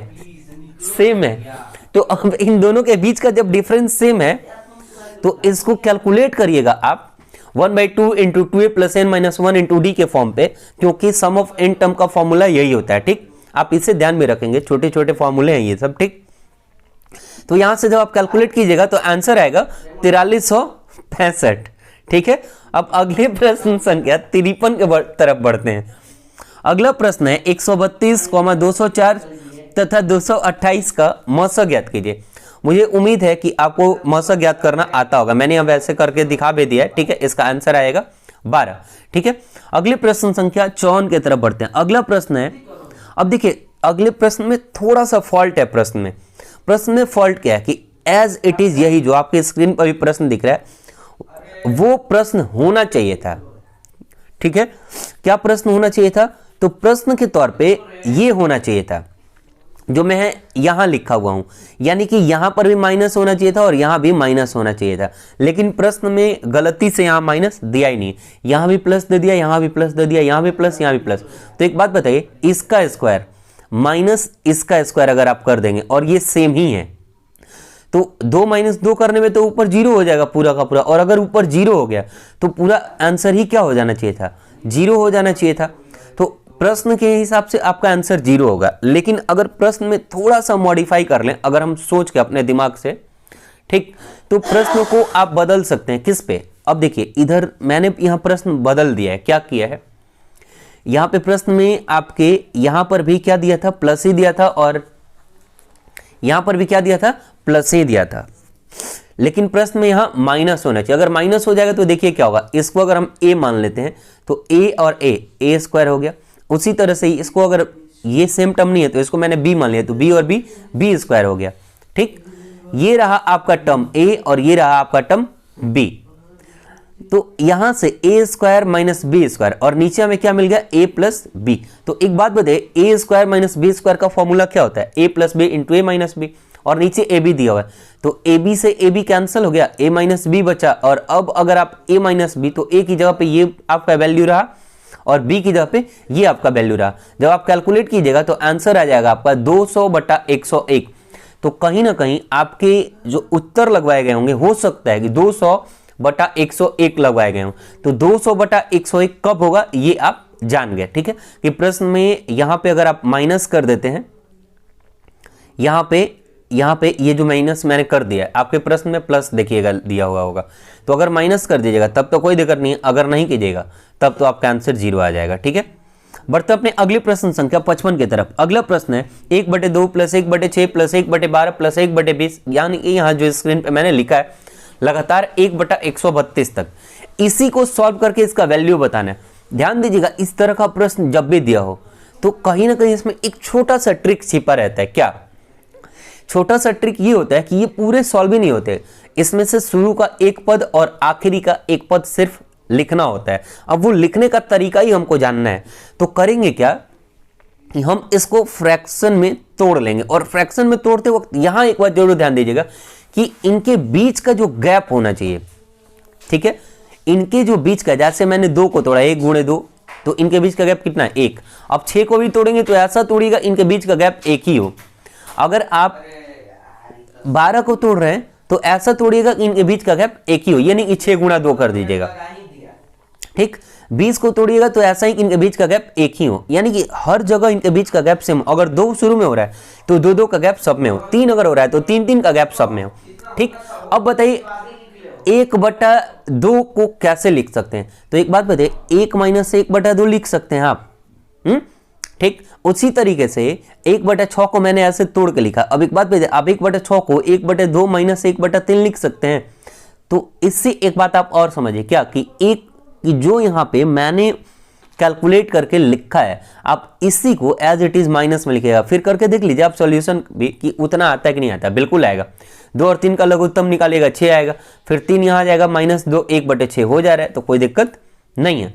सेम है। तो अब इन दोनों के बीच का जब डिफरेंस सेम है तो इसको कैलकुलेट करिएगा आप 1/2 into 2a plus n minus 1 into D के फॉर्म पे, क्योंकि सम ऑफ n टर्म का फॉर्मूला यही होता है, ठीक। आप इसे ध्यान में रखेंगे, छोटे छोटे फॉर्मूले हैं ये सब, ठीक। तो यहां से जब आप कैलकुलेट कीजिएगा तो आंसर आएगा 4365, ठीक है। अब अगले प्रश्न संख्या 53 के तरफ बढ़ते हैं। अगला प्रश्न है 132, 204 तथा 228 का मौसा ज्ञात कीजिए। मुझे उम्मीद है कि आपको मौसा ज्ञात करना आता होगा, मैंने अब ऐसे करके दिखा भी दिया है, ठीक है। इसका आंसर आएगा 12, ठीक है। अगले प्रश्न संख्या 54 की तरफ बढ़ते हैं। अगला प्रश्न है, अब देखिए अगले प्रश्न में थोड़ा सा फॉल्ट है। प्रश्न में फॉल्ट क्या है कि एज इट इज, यही जो आपके स्क्रीन पर भी प्रश्न दिख रहा है वो प्रश्न होना चाहिए था, ठीक है। क्या प्रश्न होना चाहिए था, तो प्रश्न के तौर पे ये होना चाहिए था जो मैं यहां लिखा हुआ हूं, यानी कि यहां पर भी माइनस होना चाहिए था और यहां भी माइनस होना चाहिए था। लेकिन प्रश्न में गलती से यहां माइनस दिया ही नहीं, यहां भी प्लस दे दिया, यहां भी प्लस दे दिया, यहां भी प्लस, यहां भी प्लस। तो एक बात बताइए, इसका स्क्वायर माइनस इसका स्क्वायर अगर आप कर देंगे और ये सेम ही है तो 2 - 2 करने में तो ऊपर 0 हो जाएगा पूरा का पूरा, और अगर ऊपर 0 हो गया तो पूरा आंसर ही क्या हो जाना चाहिए था, 0 हो जाना चाहिए था। तो प्रश्न के हिसाब से आपका आंसर 0 होगा। लेकिन अगर प्रश्न में थोड़ा सा मॉडिफाई कर लें, अगर हम सोच के अपने दिमाग से, ठीक, तो प्रश्न को आप बदल सकते हैं। किस पे? अब देखिए, इधर मैंने यहाँ प्रश्न बदल दिया है। क्या किया है, यहाँ पे प्रश्न में आपके यहाँ पर भी क्या दिया था, प्लस ही दिया था, और यहाँ पर भी क्या दिया था, प्लस ही दिया था। लेकिन प्रश्न में यहाँ माइनस होना चाहिए। अगर माइनस हो जाएगा तो देखिए क्या होगा, इसको अगर हम a मान लेते हैं तो a और a स्क्वायर हो गया। उसी तरह से इसको अगर ये सेम टर्म नहीं है तो इसको मैंने b मान लिया तो b और b स्क्वायर हो गया। ठीक, ये रहा आपका टर्म a और ये रहा आपका टर्म b। तो यहां से a square minus B square, और नीचे हमें क्या मिल गया, a प्लस बी। तो एक बात बताइए, a square minus B square का फॉर्मूला क्या होता है, a plus B into A minus B, और नीचे ए बी दिया हुआ है। तो ए बी से ए बी कैंसिल हो गया, a माइनस बी बचा। और अब अगर आप a माइनस बी, तो a की जगह पे ये आपका वैल्यू रहा और b की जगह पे ये आपका वैल्यू रहा। जब आप कैलकुलेट कीजिएगा तो आंसर आ जाएगा आपका 200/101। तो कहीं ना कहीं आपके जो उत्तर लगवाए गए होंगे, हो सकता है कि 200/101 लगवाए गए हों। तो 200/101 कब होगा ये आप जान गए। ठीक है, कि प्रश्न में यहां पे अगर आप माइनस कर देते हैं, यहां पे ये जो माइनस मैंने कर दिया है, आपके प्रश्न में प्लस देखिएगा दिया हुआ होगा। तो अगर माइनस कर दीजिएगा तब तो कोई दिक्कत नहीं है, अगर नहीं कीजिएगा तब तो आपका आंसर 0 आ जाएगा। ठीक है, बढ़ते अपने अगले प्रश्न संख्या 55 की तरफ। अगला प्रश्न है 1/2 प्लस 1/6 प्लस 1/12 प्लस 1/20, यानी कि यहाँ जो स्क्रीन पे मैंने लिखा है लगातार 1/132 तक। इसी को सॉल्व करके इसका वैल्यू बताना है। ध्यान दीजिएगा, इस तरह का प्रश्न जब भी दिया हो तो कहीं ना कहीं इसमें एक छोटा सा ट्रिक छिपा रहता है। क्या छोटा सा ट्रिक ये होता है कि ये पूरे सॉल्व ही नहीं होते, इसमें से शुरू का एक पद और आखिरी का एक पद सिर्फ लिखना होता है। अब वो लिखने का तरीका ही हमको जानना है। तो करेंगे क्या कि हम इसको फ्रैक्शन में तोड़ लेंगे, और फ्रैक्शन में तोड़ते वक्त यहां एक बात जरूर ध्यान दीजिएगा कि इनके बीच का जो गैप होना चाहिए, ठीक है, इनके जो बीच का, जैसे मैंने 2 को तोड़ा 1 × 2, तो इनके बीच का गैप कितना है, 1। अब 6 को भी तोड़ेंगे तो ऐसा तोड़िएगा इनके बीच का गैप 1 ही हो। अगर आप 12 को तोड़ रहे हैं तो ऐसा तोड़िएगा कि इनके बीच का गैप 1 ही हो, यानी कि 6 × 2 कर दीजिएगा। ठीक, 20 को तोड़िएगा तो ऐसा ही इनके बीच का गैप 1 ही हो, यानी कि हर जगह इनके बीच का गैप सेम। अगर 2 शुरू में हो रहा है तो 2 का गैप सब में हो, 3 अगर हो रहा है तो 3 का गैप सब में हो। ठीक, अब बताइए 1/2 को कैसे लिख सकते हैं। तो एक बात बताइए, 1 - 1/2 लिख सकते हैं आप। ठीक, उसी तरीके से 1/6 को मैंने ऐसे तोड़ के लिखा। अब एक बात बताइए, आप 1/6 को 1/2 - 1/3 लिख सकते हैं। तो इससे एक बात आप और समझिए, क्या कि जो यहां पे मैंने कैलकुलेट करके लिखा है, आप इसी को एज इट इज माइनस में लिखिएगा। फिर करके देख लीजिए आप सॉल्यूशन भी कि उतना आता है कि नहीं आता। बिल्कुल आएगा। 2 और 3 का लघुत्तम निकालिएगा 6 आएगा, फिर 3 यहां आ जाएगा -2, 1/6 हो जा रहा है, तो कोई दिक्कत नहीं है।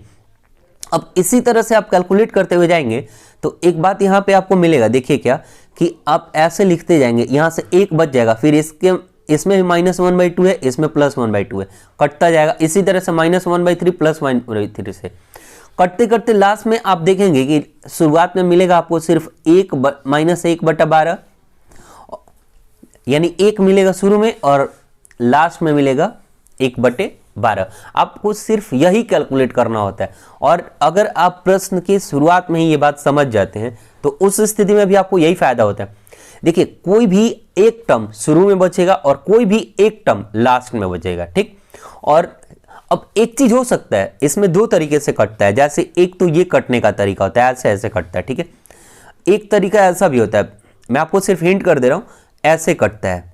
अब इसी तरह से आप कैलकुलेट करते हुए जाएंगे तो एक बात यहां पे आपको मिलेगा। देखिए क्या कि आप ऐसे लिखते जाएंगे, यहां से 1 बच जाएगा, फिर इसमें -1/2 है, इसमें +1/2 है, कटता जाएगा। इसी तरह से -1/3 +1/3 से कटते करते लास्ट में आप देखेंगे कि शुरुआत में मिलेगा आपको सिर्फ -1/12, यानी 1 मिलेगा शुरू में और लास्ट में मिलेगा 1/12। आपको सिर्फ यही कैलकुलेट करना होता है। और अगर आप प्रश्न की शुरुआत में ही ये बात समझ जाते हैं तो उस स्थिति में भी आपको यही फायदा होता है। देखिए, कोई भी एक टर्म शुरू में बचेगा और कोई भी एक टर्म लास्ट में बचेगा। ठीक, और अब एक चीज हो सकता है, इसमें 2 तरीके से कटता है। जैसे एक तो ये कटने का तरीका होता है, ऐसे ऐसे कटता है। ठीक है, एक तरीका ऐसा भी होता है, मैं आपको सिर्फ हिंट कर दे रहा हूं, ऐसे कटता है।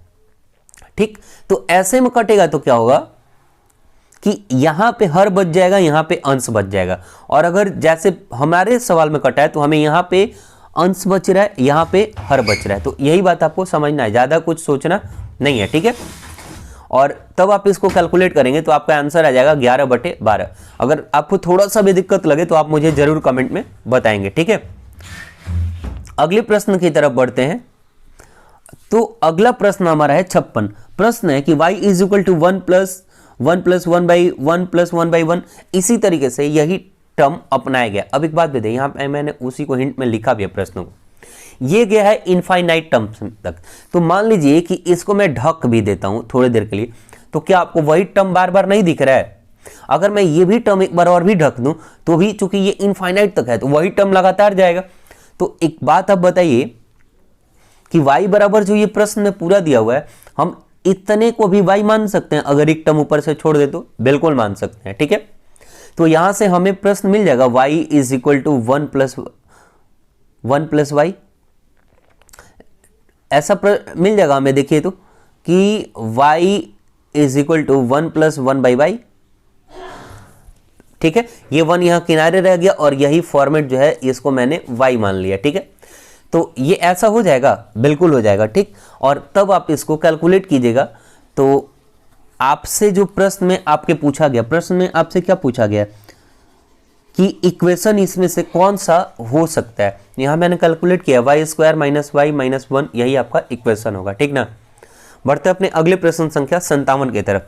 ठीक, तो ऐसे में कटेगा तो क्या होगा कि यहां पे हर बच जाएगा, यहां पे अंश बच जाएगा। और अगर जैसे हमारे सवाल में कटा है तो हमें यहां पे अंश बच रहा है, यहां पे हर बच रहा है। तो यही बात आपको समझना है, ज्यादा कुछ सोचना नहीं है। ठीक है, और तब आप इसको कैलकुलेट करेंगे तो आपका आंसर आ जाएगा 11/12। अगर आपको थोड़ा सा भी दिक्कत लगे तो आप मुझे जरूर कमेंट में बताएंगे। ठीक है, अगले प्रश्न की तरफ बढ़ते हैं। तो अगला प्रश्न हमारा है 56। प्रश्न है कि y = 1 + 1 + 1/1 + 1/1। इसी तरीके से यही टर्म अपनाया गया। अब एक बात बताइए, यहां पे मैंने उसी को हिंट में लिखा भी है प्रश्नों को, ये गया है इनफाइनाइट टर्म्स तक। तो मान लीजिए कि इसको मैं ढक भी देता हूं थोड़ी देर के लिए, तो क्या आपको वही टर्म बार बार नहीं दिख रहा है? अगर मैं ये भी टर्म एक बार और भी ढक दूं तो भी, चूंकि ये इनफाइनाइट तक है, तो वही टर्म लगातार जाएगा। तो एक बात आप बताइए कि y बराबर जो ये प्रश्न में पूरा दिया हुआ है, हम इतने को भी y मान सकते हैं? अगर एक टर्म ऊपर से छोड़ दे तो बिल्कुल मान सकते हैं, ठीक है। तो यहां से हमें प्रश्न मिल जाएगा y is equal to 1 plus y, ऐसा मिल जाएगा हमें। देखिए तो कि y is equal to 1 plus 1 by y, ठीक है। ये 1 यहां किनारे रह गया और यही फॉर्मेट जो है इसको मैंने y मान लिया, ठीक है। तो ये ऐसा हो जाएगा, बिल्कुल हो जाएगा, ठीक। और तब आप इसको कैलकुलेट कीजिएगा। तो आपसे जो प्रश्न में आपके पूछा गया, प्रश्न में आपसे क्या पूछा गया कि इक्वेशन इसमें से कौन सा हो सकता है, यहां मैंने कैलकुलेट किया y square minus y minus 1, यही आपका इक्वेशन होगा, ठीक ना। बढ़ते अपने अगले प्रश्न संख्या 57 की तरफ।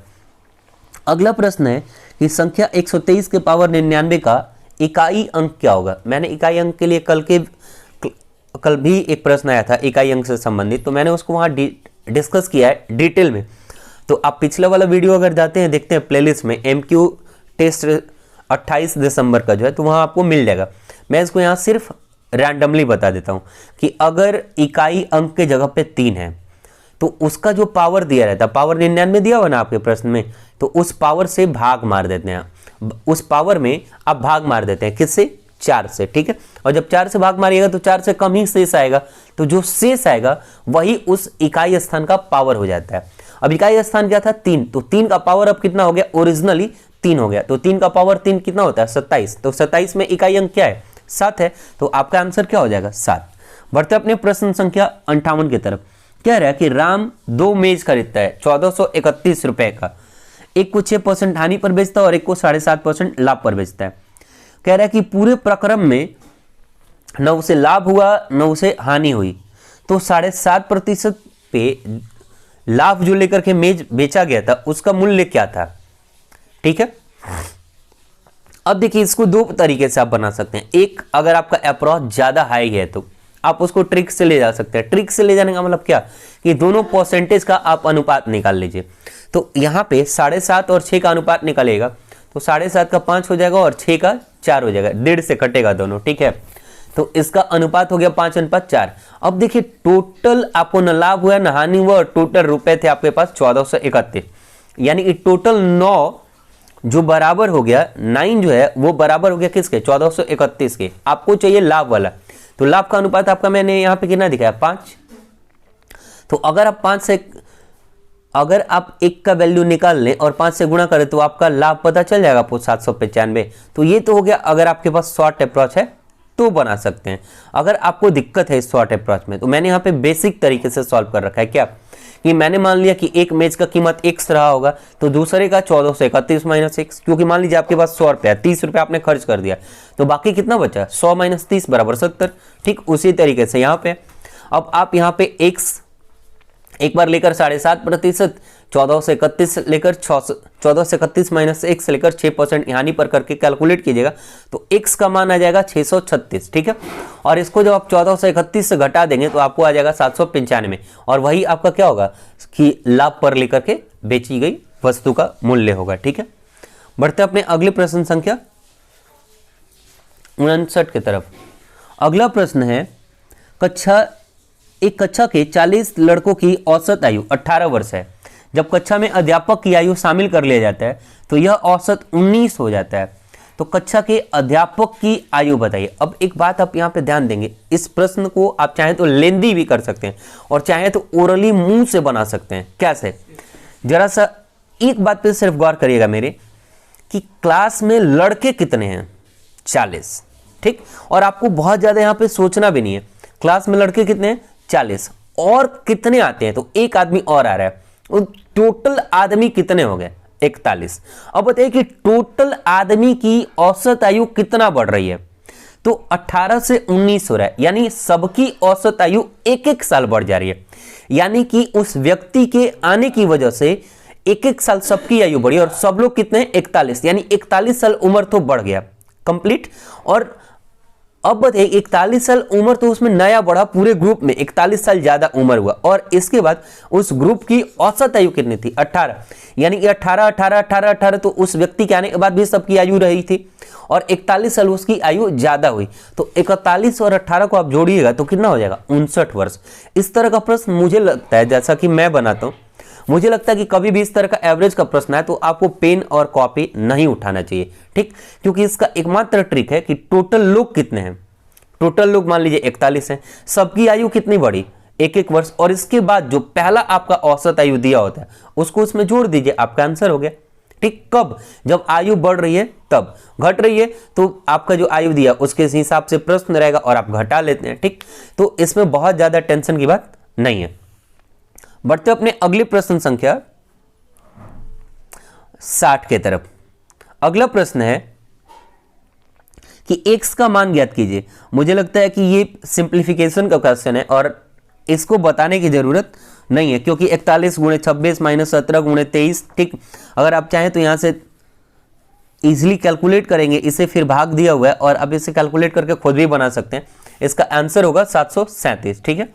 अगला प्रश्न है कि संख्या 123 के पावर 99 का इकाई अंक क्या होगा। मैंने इकाई अंक के लिए कल भी एक प्रश्न आया था इकाई अंक से संबंधित, तो मैंने उसको वहां डिस्कस किया है डिटेल में। तो आप पिछले वाला वीडियो अगर जाते हैं, देखते हैं प्लेलिस्ट में MQ टेस्ट 28 दिसंबर का जो है, तो वहां आपको मिल जाएगा। मैं इसको यहाँ सिर्फ रैंडमली बता देता हूं कि अगर इकाई अंक के जगह पे 3 है तो उसका जो पावर दिया रहता है, पावर 99 दिया हुआ ना आपके प्रश्न में, तो उस पावर से भाग मार देते हैं। उस पावर में आप भाग मार देते हैं, किससे? 4 से, ठीक है। और जब 4 से भाग मारिएगा तो 4 से कम ही शेष आएगा, तो जो शेष आएगा वही उस इकाई स्थान का पावर हो जाता है। अब इकाई स्थान क्या था? 3, तो 3 का पावर अब कितना हो गया? ओरिजिनली 3 हो गया, तो 3 का पावर 3 कितना होता है? 27। तो 27 में इकाई अंक क्या है? 7 है, तो आपका आंसर क्या हो जाएगा? 7। बढ़ते अपने प्रश्न संख्या 58 की तरफ। कह रहा है कि राम 2 मेज खरीदता है 1431 रुपए का, एक को 6% हानि पर बेचता है और एक को 7.5% लाभ पर बेचता है। कह रहा है कि पूरे प्रक्रम में न उसे लाभ हुआ न उसे हानि हुई, तो 7.5% पे लाभ जो लेकर के मेज बेचा गया था उसका मूल्य क्या था, ठीक है। अब देखिए इसको 2 तरीके से आप बना सकते हैं। एक, अगर आपका अप्रोच ज्यादा हाई है तो आप उसको ट्रिक से ले जा सकते हैं। ट्रिक से ले जाने का मतलब क्या कि दोनों परसेंटेज का आप अनुपात निकाल लीजिए। तो यहाँ पे 7.5 और 6 का अनुपात निकालेगा तो 7.5 का 5 हो जाएगा और 6 का 4 हो जाएगा, 1.5 से कटेगा दोनों, ठीक है। तो इसका अनुपात हो गया 5:4। अब देखिए टोटल आपको न लाभ हुआ न हानि हुआ और टोटल रुपए थे आपके पास 1431, यानी कि टोटल 9 जो बराबर हो गया, 9 जो है वो बराबर हो गया किसके? 1431 के। आपको चाहिए लाभ वाला, तो लाभ का अनुपात आपका मैंने यहां पे कितना दिखाया? 5। तो अगर आप 5 से, अगर आप 1 का वैल्यू निकाल लें और 5 से गुणा करें तो आपका लाभ पता चल जाएगा आपको 795। तो ये तो हो गया अगर आपके पास शॉर्ट अप्रोच है तो बना सकते हैं। अगर आपको दिक्कत है इस शॉर्ट अप्रोच में, तो मैंने यहाँ पे बेसिक तरीके से सॉल्व कर रखा है। क्या कि मैंने मान लिया कि एक मेज का कीमत x रहा होगा, तो दूसरे का 1431 माइनस x, क्योंकि मान लीजिए आपके पास 100 रुपया, 30 रुपया आपने खर्च कर दिया, तो बाकी कितना बचा? 100 माइनस 30 बराबर 70। ठीक उसी तरीके से यहाँ पे अब आप यहाँ पे x एक बार लेकर 7.5%, 1431 लेकर 1431 माइनस x लेकर 6% हानि पर करके कैलकुलेट कीजिएगा तो x का मान आ जाएगा 636, ठीक है। और इसको जब आप 1431 से घटा देंगे तो आपको आ जाएगा 795, और वही आपका क्या होगा कि लाभ पर लेकर के बेची गई वस्तु का मूल्य होगा, ठीक है। बढ़ते अपने अगले प्रश्न संख्या 59 की तरफ। अगला प्रश्न है एक कक्षा के 40 लड़कों की औसत आयु 18 वर्ष है। जब कक्षा में अध्यापक की आयु शामिल कर लिया जाता है तो यह औसत 19 हो जाता है। तो कक्षा के अध्यापक की आयु बताइए। अब एक बात आप यहाँ पे ध्यान देंगे, इस प्रश्न को आप चाहें तो लेंदी भी कर सकते हैं और चाहें तो ओरली मुंह से बना सकते हैं। कैसे? जरा सा एक बात पे सिर्फ गौर करिएगा मेरे कि क्लास में लड़के कितने हैं? 40, ठीक। और आपको बहुत ज्यादा यहाँ पे सोचना भी नहीं है, क्लास में लड़के कितने हैं? 40। और कितने आते हैं? तो एक आदमी और आ रहा है, टोटल आदमी कितने हो गए? 41। अब बताइए कि टोटल आदमी की औसत आयु कितना बढ़ रही है? तो 18 से 19 हो रहा है, यानी सबकी औसत आयु 1-1 साल बढ़ जा रही है। यानी कि उस व्यक्ति के आने की वजह से 1-1 साल सबकी आयु बढ़ी और सब लोग कितने? 41, यानी 41 साल उम्र तो बढ़ गया कंप्लीट। और अब बताइए 41 साल उम्र तो उसमें नया बढ़ा, पूरे ग्रुप में 41 साल ज्यादा उम्र हुआ, और इसके बाद उस ग्रुप की औसत आयु कितनी थी? 18, यानी कि 18 18 18 18, तो उस व्यक्ति के आने के बाद भी सबकी आयु रही थी, और 41 साल उसकी आयु ज्यादा हुई, तो 41 और 18 को आप जोड़िएगा तो कितना हो जाएगा? 59 वर्ष। इस तरह का प्रश्न मुझे लगता है, जैसा कि मैं बनाता हूं, मुझे लगता है कि कभी भी इस तरह का एवरेज का प्रश्न है तो आपको पेन और कॉपी नहीं उठाना चाहिए, ठीक, क्योंकि इसका एकमात्र ट्रिक है कि टोटल लोग कितने हैं। टोटल लोग मान लीजिए 41 हैं, सबकी आयु कितनी बढ़ी? 1-1 वर्ष, और इसके बाद जो पहला आपका औसत आयु दिया होता है उसको उसमें जोड़ दीजिए, आपका आंसर हो गया, ठीक। कब? जब आयु बढ़ रही है तब, घट रही है तो आपका जो आयु दिया उसके हिसाब से प्रश्न रहेगा और आप घटा लेते हैं, ठीक। तो इसमें बहुत ज्यादा टेंशन की बात नहीं है। बढ़ते अपने अगले प्रश्न संख्या 60 के तरफ। अगला प्रश्न है कि x का मान ज्ञात कीजिए। मुझे लगता है कि ये सिंप्लीफिकेशन का क्वेश्चन है और इसको बताने की जरूरत नहीं है, क्योंकि 41 × 26 - 17 × 23, ठीक। अगर आप चाहें तो यहां से इजीली कैलकुलेट करेंगे, इसे फिर भाग दिया हुआ है और अब इसे कैलकुलेट करके खुद भी बना सकते हैं। इसका आंसर होगा 737, ठीक है।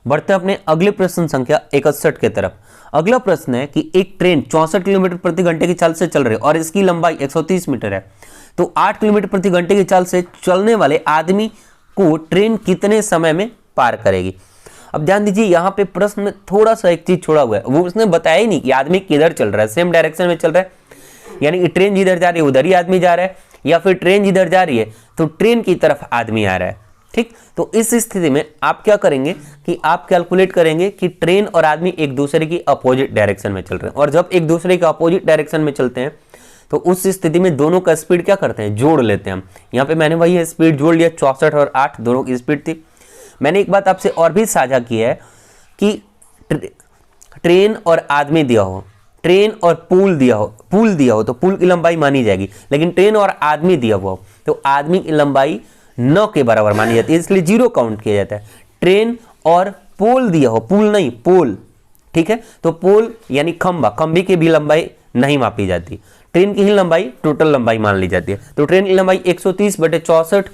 बढ़ते हैं अपने अगले प्रश्न संख्या 61 के तरफ। अगला प्रश्न है कि एक ट्रेन 64 किलोमीटर प्रति घंटे की चाल से चल रही है और इसकी लंबाई 130 मीटर है, तो 8 किलोमीटर प्रति घंटे की चाल से चलने वाले आदमी को ट्रेन कितने समय में पार करेगी? अब ध्यान दीजिए, यहां पे प्रश्न में थोड़ा सा एक चीज छोड़ा हुआ है, वो उसने बताया ही नहीं कि आदमी किधर चल रहा है, सेम डायरेक्शन में चल रहा है, यानी कि ट्रेन जिधर जा रही है उधर ही आदमी जा रहा है, या फिर ट्रेन जिधर जा रही है तो ट्रेन की तरफ आदमी आ रहा है, ठीक। तो इस स्थिति में आप क्या करेंगे कि आप कैलकुलेट करेंगे कि ट्रेन और आदमी एक दूसरे की अपोजिट डायरेक्शन में चल रहे हैं, और जब एक दूसरे के अपोजिट डायरेक्शन में चलते हैं तो उस स्थिति में दोनों का स्पीड क्या करते हैं? जोड़ लेते हैं हम। यहाँ पे मैंने वही स्पीड जोड़ लिया, 64 और 8 दोनों की स्पीड थी। मैंने एक बात आपसे और भी साझा की है कि ट्रेन और आदमी दिया हो, ट्रेन और पुल दिया हो तो पुल की लंबाई मानी जाएगी, लेकिन ट्रेन और आदमी दिया हुआ हो तो आदमी की लंबाई 9 के बराबर मानी जाती है, इसलिए 0 काउंट किया जाता है। ट्रेन और पोल दिया हो, पुल नहीं पोल, ठीक है, तो पोल यानी खंबे की भी लंबाई नहीं मापी जाती, ट्रेन की ही लंबाई टोटल लंबाई मान ली जाती है। तो ट्रेन की लंबाई 130/64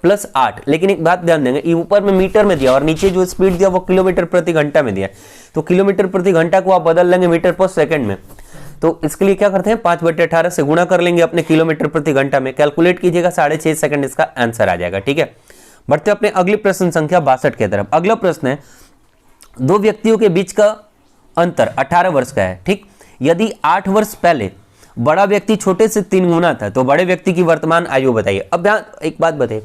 + 8, लेकिन एक बात ध्यान देंगे, ये ऊपर में मीटर में दिया और नीचे जो स्पीड दिया वो किलोमीटर प्रति घंटा में दिया, तो किलोमीटर प्रति घंटा को आप बदल लेंगे मीटर पर सेकंड में, तो इसके लिए क्या करते हैं 5/18 से गुणा कर लेंगे अपने किलोमीटर प्रति घंटा में, कैलकुलेट कीजिएगा 6.5 सेकंड इसका आंसर आ जाएगा, ठीक है। बढ़ते अपने अगले प्रश्न संख्या 62 की तरफ। अगला प्रश्न है, दो व्यक्तियों के बीच का अंतर 18 वर्ष का है, ठीक। यदि 8 वर्ष पहले बड़ा व्यक्ति छोटे से 3 गुना था तो बड़े व्यक्ति की वर्तमान आयु बताइए। अब एक बात बताइए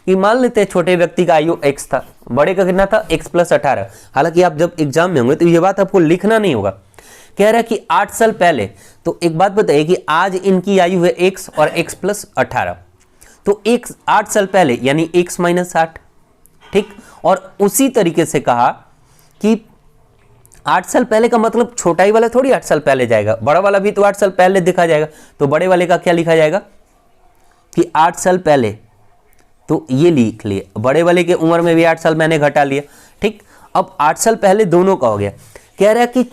कि मान लेते हैं छोटे व्यक्ति का आयु x था, बड़े का कितना था x + 18। हालांकि आप जब एग्जाम में होंगे तो ये बात आपको लिखना नहीं होगा। कह रहा है कि 8 साल पहले, तो एक बात बताइए कि आज इनकी आयु है x और x + 18, तो 8 साल पहले यानी x - 8, ठीक। और उसी तरीके से कहा कि 8 साल पहले का मतलब छोटा ही वाला थोड़ी 8 साल पहले जाएगा, बड़ा वाला भी तो 8 साल पहले दिखा जाएगा, तो बड़े वाले का क्या लिखा जाएगा कि 8 साल पहले, तो ये लिख लिए, बड़े वाले की उम्र में भी 8 साल मैंने घटा लिया, ठीक। अब 8 साल पहले दोनों का हो गया। कह रहा है कि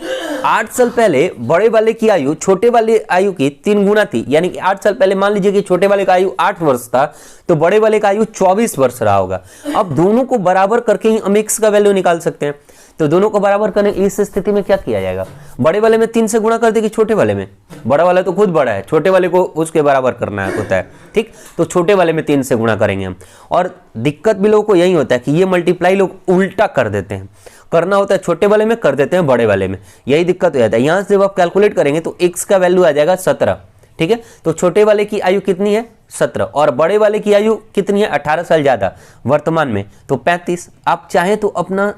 8 साल पहले बड़े वाले की आयु छोटे वाले आयु की 3 गुना थी, यानी कि 8 साल पहले मान लीजिए कि छोटे वाले का आयु 8 वर्ष था तो बड़े वाले का आयु 24 वर्ष रहा होगा। अब दोनों को बराबर करके ही हम x का वैल्यू निकाल सकते हैं, तो दोनों को बराबर करने इस स्थिति में क्या किया जाएगा, बड़े वाले में 3 से गुणा कर देगी छोटे वाले में, बड़ा वाला तो खुद बड़ा है, छोटे वाले को उसके बराबर करना होता है, ठीक। तो छोटे वाले में 3 से गुणा करेंगे हम। और दिक्कत भी लोगों को यही होता है कि ये मल्टीप्लाई लोग उल्टा कर देते हैं, करना होता है छोटे वाले में, कर देते हैं बड़े वाले में, यही दिक्कत हो जाता है। यहां से जब आप कैलकुलेट करेंगे तो x का वैल्यू आ जाएगा 17, ठीक है। तो छोटे वाले की आयु कितनी है 17 और बड़े वाले की आयु कितनी है 18 साल ज्यादा वर्तमान में, तो 35। आप चाहें तो अपना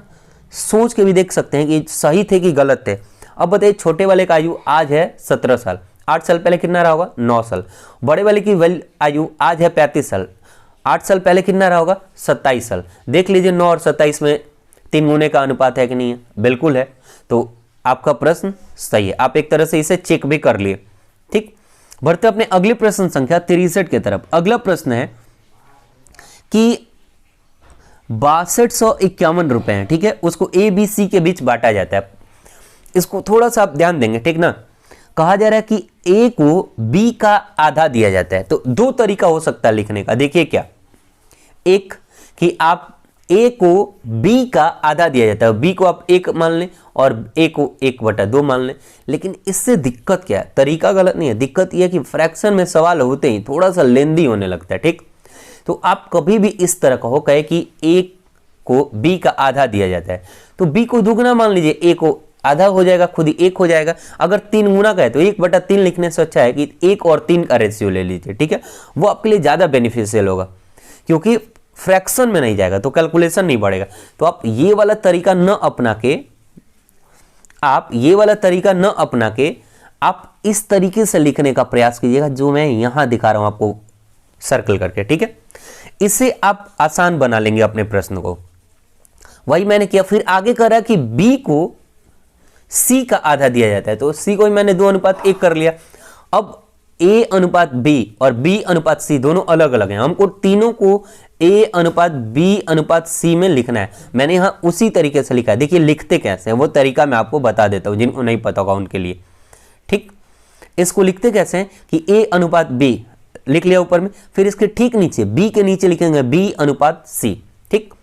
सोच के भी देख सकते हैं कि सही थे कि गलत थे। अब बताइए छोटे वाले का आयु आज है 17 साल, 8 साल पहले कितना रहा होगा 9 साल, बड़े वाले की आयु आज है 35 साल, 8 साल पहले कितना रहा होगा 27 साल। देख लीजिए 9 और 27 में 3 गुने का अनुपात है कि नहीं है, बिल्कुल है। तो आपका प्रश्न सही है, आप एक तरह से इसे चेक भी कर लिए, ठीक। बढ़ते अपने अगले प्रश्न संख्या 63 की तरफ। अगला प्रश्न है कि 6251 रुपए हैं, ठीक है, उसको ए बी सी के बीच बांटा जाता है। इसको थोड़ा सा आप ध्यान देंगे, ठीक ना। कहा जा रहा है कि ए को बी का आधा दिया जाता है, तो 2 तरीका हो सकता है लिखने का। देखिए क्या, एक कि आप a को b का आधा दिया जाता है, b को आप 1 मान लें और a को 1/2 मान लें। लेकिन इससे दिक्कत क्या है, तरीका गलत नहीं है, दिक्कत यह है कि फ्रैक्शन में सवाल होते ही थोड़ा सा लेंदी होने लगता है। ठीक, तो आप कभी भी इस तरह का हो कहे कि a को b का आधा दिया जाता है तो b को दुगना मान लीजिए, a को आधा हो जाएगा, खुद ही 1 हो जाएगा। अगर 3 गुना का है तो 1/3 लिखने से अच्छा है कि 1 और 3 का रेशियो ले लीजिए। ठीक है, वो आपके लिए ज़्यादा बेनिफिशियल होगा क्योंकि फ्रैक्शन में नहीं जाएगा तो कैलकुलेशन नहीं बढ़ेगा। तो आप ये वाला तरीका न अपना के आप इस तरीके से लिखने का प्रयास कीजिएगा जो मैं यहां दिखा रहा हूं आपको सर्कल करके। ठीक है, इससे आप आसान बना लेंगे अपने प्रश्न को। वही मैंने किया। फिर आगे कह रहा है कि b को c का आधा दिया जाता है तो c को मैंने 2:1 कर लिया। अब a/b और b/c दोनों अलग अलग हैं, हमको तीनों को a/b/c में लिखना है। मैंने यहां उसी तरीके से लिखा है। देखिए लिखते कैसे हैं वो तरीका मैं आपको बता देता हूं जिनको नहीं पता होगा उनके लिए। ठीक, इसको लिखते कैसे हैं कि a/b लिख लिया ऊपर में, फिर इसके ठीक नीचे b के नीचे लिखेंगे b/c। ठीक,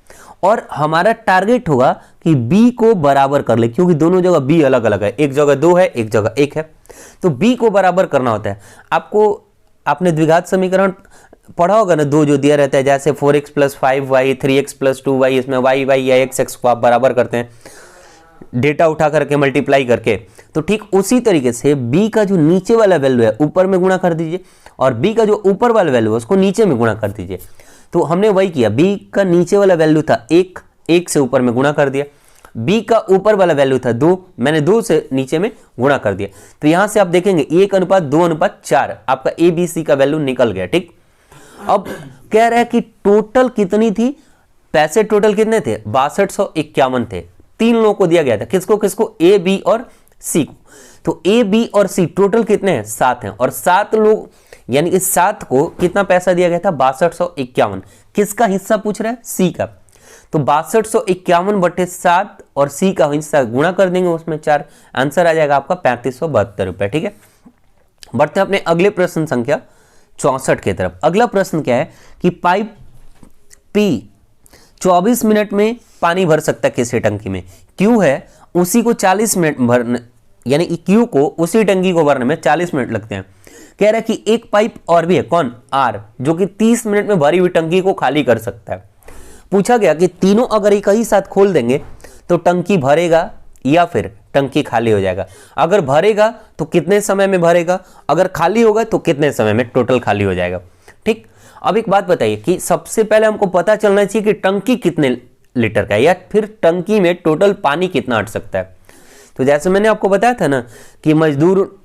और हमारा टारगेट होगा कि b को बराबर कर ले क्योंकि दोनों जगह b अलग अलग है, एक जगह 2 है एक जगह 1 है, तो b को बराबर करना होता है। आपने द्विघात समीकरण पढ़ा होगा ना, 2 जो दिया रहता है जैसे 4x + 5y 3x + 2y, इसमें y या x को आप बराबर करते हैं डेटा उठा करके मल्टीप्लाई करके। तो ठीक उसी तरीके से b का जो नीचे वाला वैल्यू है ऊपर में गुणा कर दीजिए और b का जो ऊपर वाला वैल्यू है उसको नीचे में गुणा कर दीजिए। तो हमने वही किया, b का नीचे वाला वैल्यू था 1 से ऊपर में गुणा कर दिया, b का ऊपर वाला वैल्यू था 2, मैंने 2 से नीचे में गुणा कर दिया। तो यहां से आप देखेंगे 1:2:4 आपका a b c का वैल्यू निकल गया। ठीक, अब कह रहा है कि टोटल कितनी थी, पैसे टोटल कितने थे, 6251 थे। 3 लोगों को दिया गया था, किसको किसको, a b और c को। तो a b और c टोटल कितने हैं, 7 हैं और 7 लोग यानी इस 7 को कितना पैसा दिया गया था, 6251। किसका हिस्सा पूछ रहा है, c का। तो 6251/7 और c का हिस्सा गुणा कर देंगे उसमें 4, आंसर आ जाएगा आपका 3572 रुपए। ठीक है, बढ़ते हैं अपने अगले प्रश्न संख्या 64 की तरफ। अगला प्रश्न क्या है कि पाइप P 24 मिनट में पानी भर सकता है किसी टंकी में, Q है उसी को 40 मिनट भरने, यानी Q को उसी टंकी को भरने में 40 मिनट लगते हैं। कह रहा है कि एक पाइप और भी है, कौन, R, जो कि 30 मिनट में भरी हुई टंकी को खाली कर सकता है। पूछा गया कि तीनों अगर एक ही साथ खोल देंगे तो टंकी भरेगा या फिर टंकी खाली हो जाएगा। अगर भरेगा तो कितने समय में भरेगा, अगर खाली होगा तो कितने समय में टोटल खाली हो जाएगा। ठीक, अब एक बात बताइए कि सबसे पहले हमको पता चलना चाहिए कि टंकी कितने लीटर का है या फिर टंकी में टोटल पानी कितना अट सकता है। तो जैसे मैंने आपको बताया था ना कि मजदूर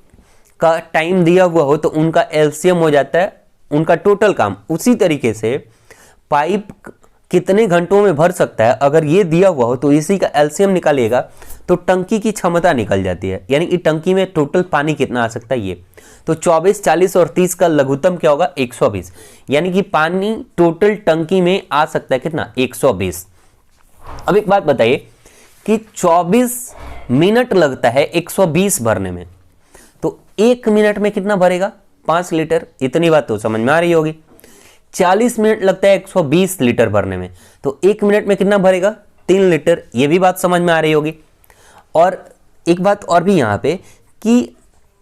का टाइम दिया हुआ हो तो उनका एलसीएम हो जाता है उनका टोटल काम, उसी तरीके से पाइप कितने घंटों में भर सकता है अगर ये दिया हुआ हो तो इसी का एलसीएम निकालिएगा तो टंकी की क्षमता निकल जाती है, यानी कि टंकी में टोटल पानी कितना आ सकता है ये। तो 24, 40 और 30 का लघुत्तम क्या होगा, 120, यानी कि पानी टोटल टंकी में आ सकता है कितना, 120। अब एक बात बताइए कि 24 मिनट लगता है 120 भरने में, तो 1 मिनट में कितना भरेगा, 5 लीटर। इतनी बात तो समझ में आ रही होगी। 40 मिनट लगता है 120 लीटर भरने में, तो 1 मिनट में कितना भरेगा, 3 लीटर। ये भी बात समझ में आ रही होगी। और एक बात और भी यहाँ पे कि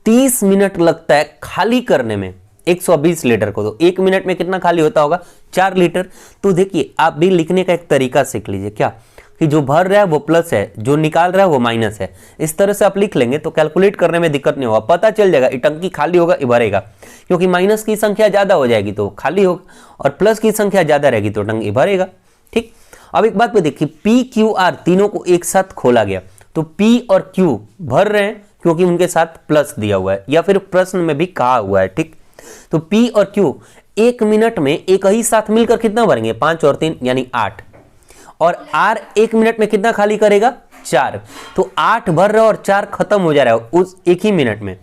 30 मिनट लगता है खाली करने में 120 लीटर को, तो 1 मिनट में कितना खाली होता होगा, 4 लीटर। तो देखिए आप भी लिखने का एक तरीका सीख लीजिए, क्या कि जो भर रहा है वो प्लस है, जो निकाल रहा है वो माइनस है। इस तरह से आप लिख लेंगे तो कैलकुलेट करने में दिक्कत नहीं होगा, पता चल जाएगा ये टंकी खाली होगा ये भरेगा, क्योंकि माइनस की संख्या ज्यादा हो जाएगी तो खाली होगा और प्लस की संख्या ज्यादा रहेगी तो टंकी भरेगा। ठीक, अब एक बात पे देखिए पी क्यू आर तीनों को एक साथ खोला गया तो P और Q भर रहे हैं क्योंकि उनके साथ प्लस दिया हुआ है या फिर प्रश्न में भी कहा हुआ है। ठीक, तो P और Q 1 मिनट में एक ही साथ मिलकर कितना भरेंगे, 5 और 3 यानी 8, और R 1 मिनट में कितना खाली करेगा, 4। तो 8 भर रहा है और 4 खत्म हो जा रहा है उस एक ही मिनट में,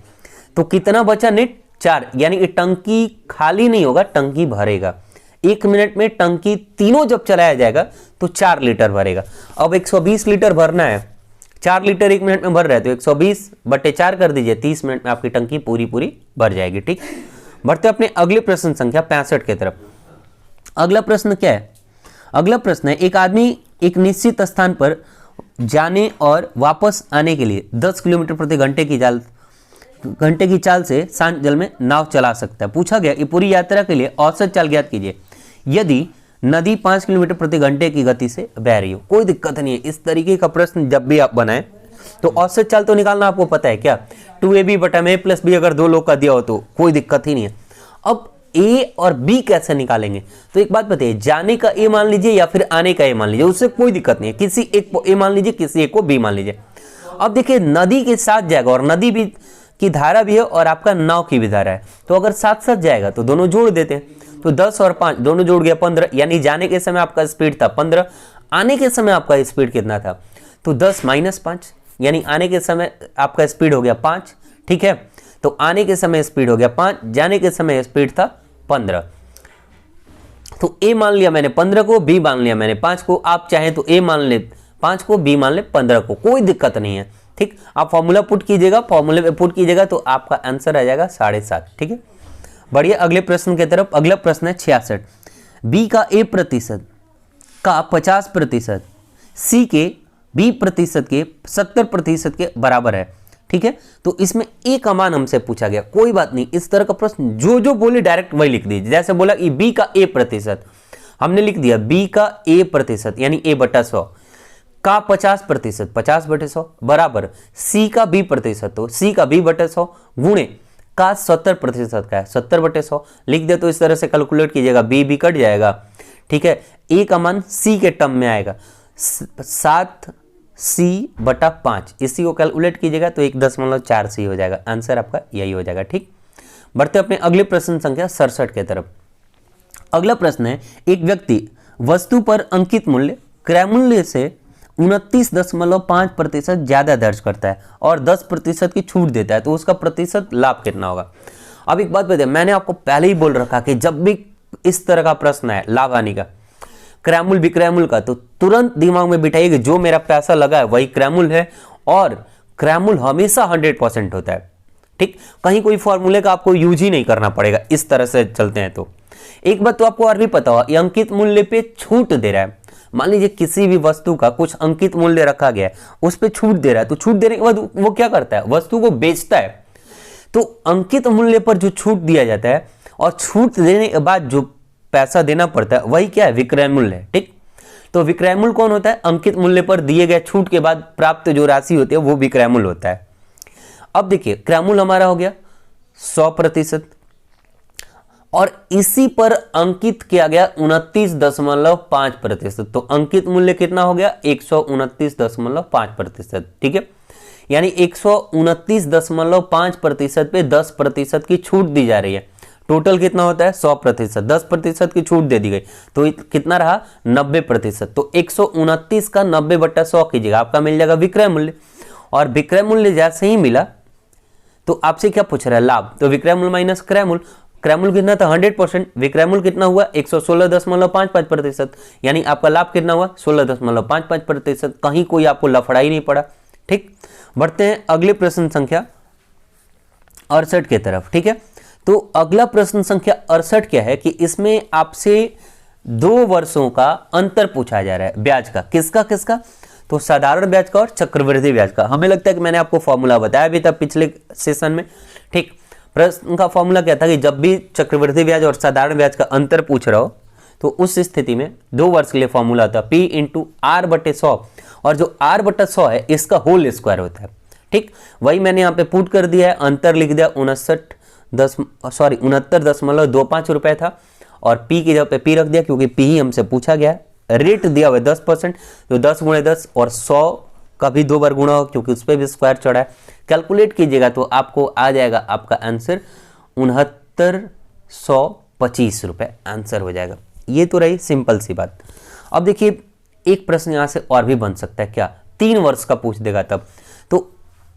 तो कितना बचा नेट, 4, यानी कि टंकी खाली नहीं होगा, टंकी भरेगा। 1 मिनट में टंकी तीनों जब चलाया जाएगा तो 4 लीटर भरेगा। अब 120 लीटर भरना है, 4 लीटर 1 मिनट में भर रहा है तो 120/4 कर दीजिए, 30 मिनट में आपकी टंकी पूरी भर जाएगी। ठीक, बढ़ते अपने अगले प्रश्न संख्या 65 की तरफ। अगला प्रश्न क्या है अगला प्रश्न है, एक आदमी एक निश्चित स्थान पर जाने और वापस आने के लिए 10 किलोमीटर प्रति घंटे की चाल से शांत जल में नाव चला सकता है। पूछा गया कि पूरी यात्रा के लिए औसत चाल ज्ञात कीजिए यदि नदी 5 किलोमीटर प्रति घंटे की गति से बह रही हो। कोई दिक्कत नहीं है, इस तरीके का प्रश्न जब भी आप बनाएं तो औसत चाल तो निकालना आपको पता है क्या, 2ab बटा में प्लस बी अगर दो लोग का दिया हो तो कोई दिक्कत ही नहीं है। अब ए और बी कैसे निकालेंगे, तो एक बात बताइए, जाने का ए मान लीजिए या फिर आने का ए मान लीजिए, उससे कोई दिक्कत नहीं है, किसी एक को ए मान लीजिए, किसी एक को बी मान लीजिए। अब देखिए नदी के साथ जाएगा और नदी भी की धारा भी है और आपका नाव की भी धारा है, तो अगर साथ साथ जाएगा तो दोनों जोड़ देते हैं, तो 10 और 5 दोनों जोड़ गया 15, यानी जाने के समय आपका स्पीड था 15, आने के समय आपका स्पीड कितना था, तो 10 माइनस 5, यानी आने के समय आपका स्पीड हो गया 5। ठीक है, तो आने के समय स्पीड हो गया 5, जाने के समय स्पीड था 15। तो ए मान लिया मैंने 15 को, बी मान लिया मैंने 5 को। आप चाहें तो ए मान ले 5 को, बी मान ले 15 को, कोई दिक्कत नहीं है। ठीक, आप फॉर्मूला पुट कीजिएगा, फॉर्मूले पे पुट कीजिएगा तो आपका आंसर आ जाएगा 7.5। ठीक है, बढ़िए अगले प्रश्न की तरफ। अगला प्रश्न है 66, बी का ए प्रतिशत का 50% सी के बी प्रतिशत के 70% के बराबर है। ठीक है, तो इसमें ए का मान हमसे पूछा गया। कोई बात नहीं, इस तरह का प्रश्न जो जो बोले डायरेक्ट वही लिख दीजिए। जैसे बोला कि बी का ए प्रतिशत, हमने लिख दिया बी का ए प्रतिशत यानी ए बटा 100 का 50%, 50 बटे 100 बराबर सी का बी प्रतिशत, तो सी का बी बटे 100 गुणे का 70% का है 70 बटे 100 लिख दे। तो इस तरह से कैलकुलेट कीजिएगा, बी बी कट जाएगा। ठीक है, ए का मान सी के टर्म में आएगा 7 सी बटा 5, इसी को कैलकुलेट कीजिएगा तो 1.4 सी हो जाएगा। आंसर आपका यही हो जाएगा। ठीक, बढ़ते अपने अगले प्रश्न संख्या 67 के तरफ। अगला प्रश्न है, एक व्यक्ति वस्तु पर अंकित मूल्य क्रय मूल्य से 29.5% ज्यादा दर्ज करता है और 10% की छूट देता है, तो उसका प्रतिशत लाभ कितना होगा। अब एक बात बताइए, मैंने आपको पहले ही बोल रखा कि जब भी इस तरह का प्रश्न है लाभ हानि का, क्रय मूल्य विक्रय मूल्य का, तो तुरंत दिमाग में बिठाइए कि जो मेरा पैसा लगा है वही क्रय मूल्य है और क्रय मूल्य हमेशा 100% होता है। ठीक, कहीं कोई फॉर्मूले का आपको यूज ही नहीं करना पड़ेगा, इस तरह से चलते हैं। तो एक बात तो आपको और भी पता होगा, ये अंकित मूल्य पे छूट दे रहा है। मान लीजिए किसी भी वस्तु का कुछ अंकित मूल्य रखा गया है, उस पर छूट दे रहा है, तो छूट देने के बाद वो क्या करता है, वस्तु को बेचता है। तो अंकित मूल्य पर जो छूट दिया जाता है और छूट देने के बाद जो पैसा देना पड़ता है वही क्या है, विक्रय मूल्य है। ठीक, तो विक्रय मूल्य कौन होता है, अंकित मूल्य पर दिए गए छूट के बाद प्राप्त जो राशि होती है वो विक्रय मूल्य होता है। अब देखिए क्रय मूल्य हमारा हो गया 100% और इसी पर अंकित किया गया 29.5%, तो अंकित मूल्य कितना हो गया 129.5%। ठीक है, यानी 129.5% पे 10% की छूट दी जा रही है। टोटल कितना होता है 100%, 10% की छूट दे दी गई तो कितना रहा 90%। तो 129 का 90 बटा 100 कीजिएगा, आपका मिल जाएगा विक्रय मूल्य। और विक्रय मूल्य जैसे ही मिला तो आपसे क्या पूछ रहा है, लाभ, तो विक्रय मूल्य माइनस क्रय मूल्य। क्रय मूल्य कितना था 100%, विक्रय मूल्य कितना हुआ 116.55%, यानी आपका लाभ कितना हुआ 16.55%। कहीं कोई आपको लफड़ा ही नहीं पड़ा। ठीक, बढ़ते हैं अगले प्रश्न संख्या 68 की तरफ। ठीक है, तो अगला प्रश्न संख्या 68 क्या है कि इसमें आपसे 2 वर्षों का अंतर पूछा जा रहा है ब्याज का। किसका किसका, तो साधारण ब्याज का और चक्रवृद्धि ब्याज का। हमें लगता है कि मैंने आपको फॉर्मूला बताया भी था पिछले सेशन में। ठीक, प्रश्न का फॉर्मूला क्या था कि जब भी चक्रवृद्धि ब्याज और साधारण ब्याज का अंतर पूछ रहा हो तो उस स्थिति में 2 वर्ष के लिए फॉर्मूला था P × R/100, और जो R/100 है इसका होल स्क्वायर होता है। ठीक, वही मैंने यहाँ पे पुट कर दिया है, अंतर लिख दिया 69.25 रुपए था और P की जगह पे P रख दिया क्योंकि P ही हमसे पूछा गया है। रेट दिया हुआ है 10%, तो 10 × 10 और 100 का भी 2 बार गुणा हो क्योंकि उस पर भी स्क्वायर चढ़ा है। कैलकुलेट कीजिएगा तो आपको आ जाएगा आपका आंसर 6925 रुपए आंसर हो जाएगा। ये तो रही सिंपल सी बात। अब देखिए एक प्रश्न यहां से और भी बन सकता है, क्या 3 वर्ष का पूछ देगा तब, तो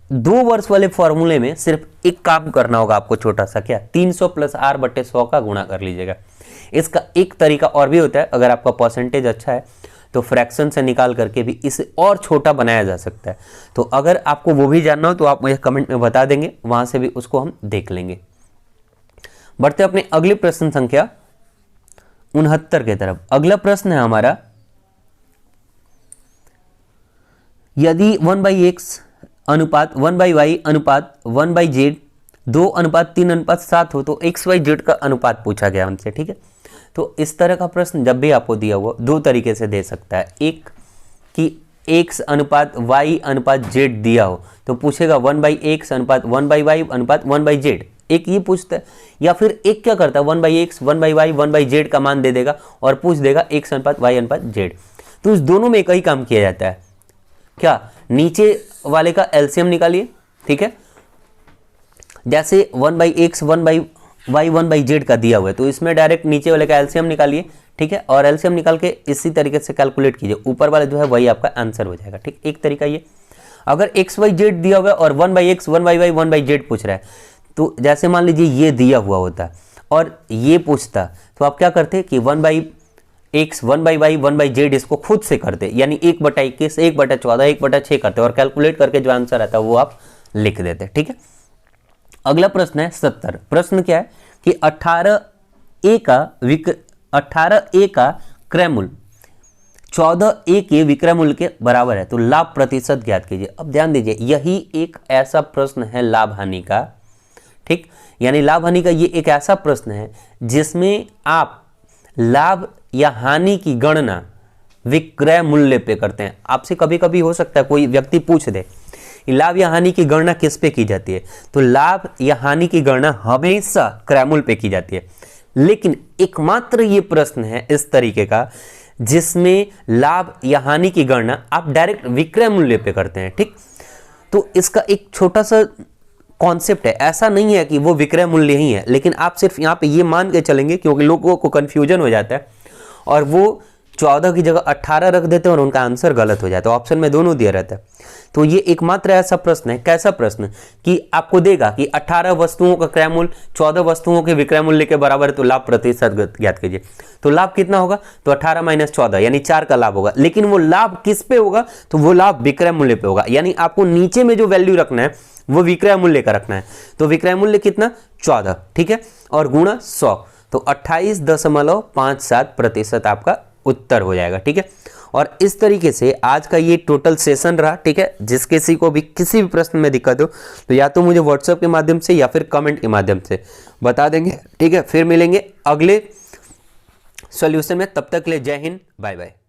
2 वर्ष वाले फॉर्मूले में सिर्फ एक काम करना होगा आपको छोटा सा, क्या 300 + R/100 का गुणा कर लीजिएगा। इसका एक तरीका और भी होता है, अगर आपका परसेंटेज अच्छा है तो फ्रैक्शन से निकाल करके भी इसे और छोटा बनाया जा सकता है। तो अगर आपको वो भी जानना हो तो आप मुझे कमेंट में बता देंगे, वहां से भी उसको हम देख लेंगे। बढ़ते अपने अगले प्रश्न संख्या 69 की तरफ। अगला प्रश्न है हमारा, यदि 1/x अनुपात 1/y अनुपात 1/z 2:3:7 हो तो XYZ का अनुपात पूछा गया हमसे, ठीक है। तो इस तरह का प्रश्न जब भी आपको दिया हुआ दो तरीके से दे सकता है, एक कि x अनुपात y अनुपात z दिया हो तो पूछेगा 1/x अनुपात 1/y अनुपात 1/z, एक ये पूछता है, या फिर एक क्या करता है 1/x 1/y 1/z का मान दे देगा और पूछ देगा x अनुपात y अनुपात z। तो इस दोनों में एक ही काम किया जाता है, क्या, नीचे वाले का एलसीएम निकालिए, ठीक है। जैसे 1/x 1/y 1/z का दिया हुआ है तो इसमें डायरेक्ट नीचे वाले का एलसीएम निकालिए, ठीक है, और एलसीएम निकाल के इसी तरीके से कैलकुलेट कीजिए, ऊपर वाला जो है वही आपका आंसर हो जाएगा, ठीक। एक तरीका ये। अगर XYZ दिया हुआ है और 1/x 1/y 1/z पूछ रहा है, तो जैसे मान लीजिए ये दिया हुआ होता और ये पूछता, तो आप क्या करते कि 1/x 1/y 1/z इसको खुद से करते, यानी 1/21 1/14 1/6 करते और कैलकुलेट करके जो आंसर आता है वो आप लिख देते, ठीक है। अगला प्रश्न है 70। प्रश्न क्या है कि 18A का क्रय मूल्य 14A के विक्रय मूल्य के बराबर है तो लाभ प्रतिशत ज्ञात कीजिए। अब ध्यान दीजिए, यही एक ऐसा प्रश्न है लाभ हानि का, ठीक, यानी लाभ हानि का ये एक ऐसा प्रश्न है जिसमें आप लाभ या हानि की गणना विक्रय मूल्य पे करते हैं। आपसे कभी कभी हो सकता है कोई व्यक्ति पूछ दे लाभ या हानि की गणना किस पे की जाती है, तो लाभ या हानि की गणना हमेशा क्रय मूल्य पे की जाती है, लेकिन एकमात्र ये प्रश्न है इस तरीके का जिसमें लाभ या हानि की गणना आप डायरेक्ट विक्रय मूल्य पे करते हैं, ठीक। तो इसका एक छोटा सा कॉन्सेप्ट है, ऐसा नहीं है कि वो विक्रय मूल्य ही है, लेकिन आप सिर्फ यहाँ पे ये मान के चलेंगे क्योंकि लोगों को कंफ्यूजन हो जाता है और वो 14 की जगह 18 रख देते हैं और उनका आंसर गलत हो जाता है। ऑप्शन में दोनों दिया रहता है। तो ये एकमात्र ऐसा प्रश्न है, कैसा प्रश्न कि आपको देगा कि 18 वस्तुओं का क्रय मूल्य 14 वस्तुओं के विक्रय मूल्य के बराबर है तो लाभ प्रतिशत ज्ञात कीजिए। तो लाभ कितना होगा, तो 18 - 14 यानी 4 का लाभ होगा, लेकिन वो लाभ किस पे होगा, तो वो लाभ विक्रय मूल्य पे होगा, यानी आपको नीचे में जो वैल्यू रखना है वो विक्रय मूल्य का रखना है। तो विक्रय मूल्य कितना 14, ठीक है, और गुणा 100 तो 28.57% आपका उत्तर हो जाएगा, ठीक है। और इस तरीके से आज का ये टोटल सेशन रहा, ठीक है। जिस किसी को भी किसी भी प्रश्न में दिक्कत हो तो या तो मुझे व्हाट्सएप के माध्यम से या फिर कमेंट के माध्यम से बता देंगे, ठीक है। फिर मिलेंगे अगले सॉल्यूशन में, तब तक के लिए जय हिंद, बाय बाय।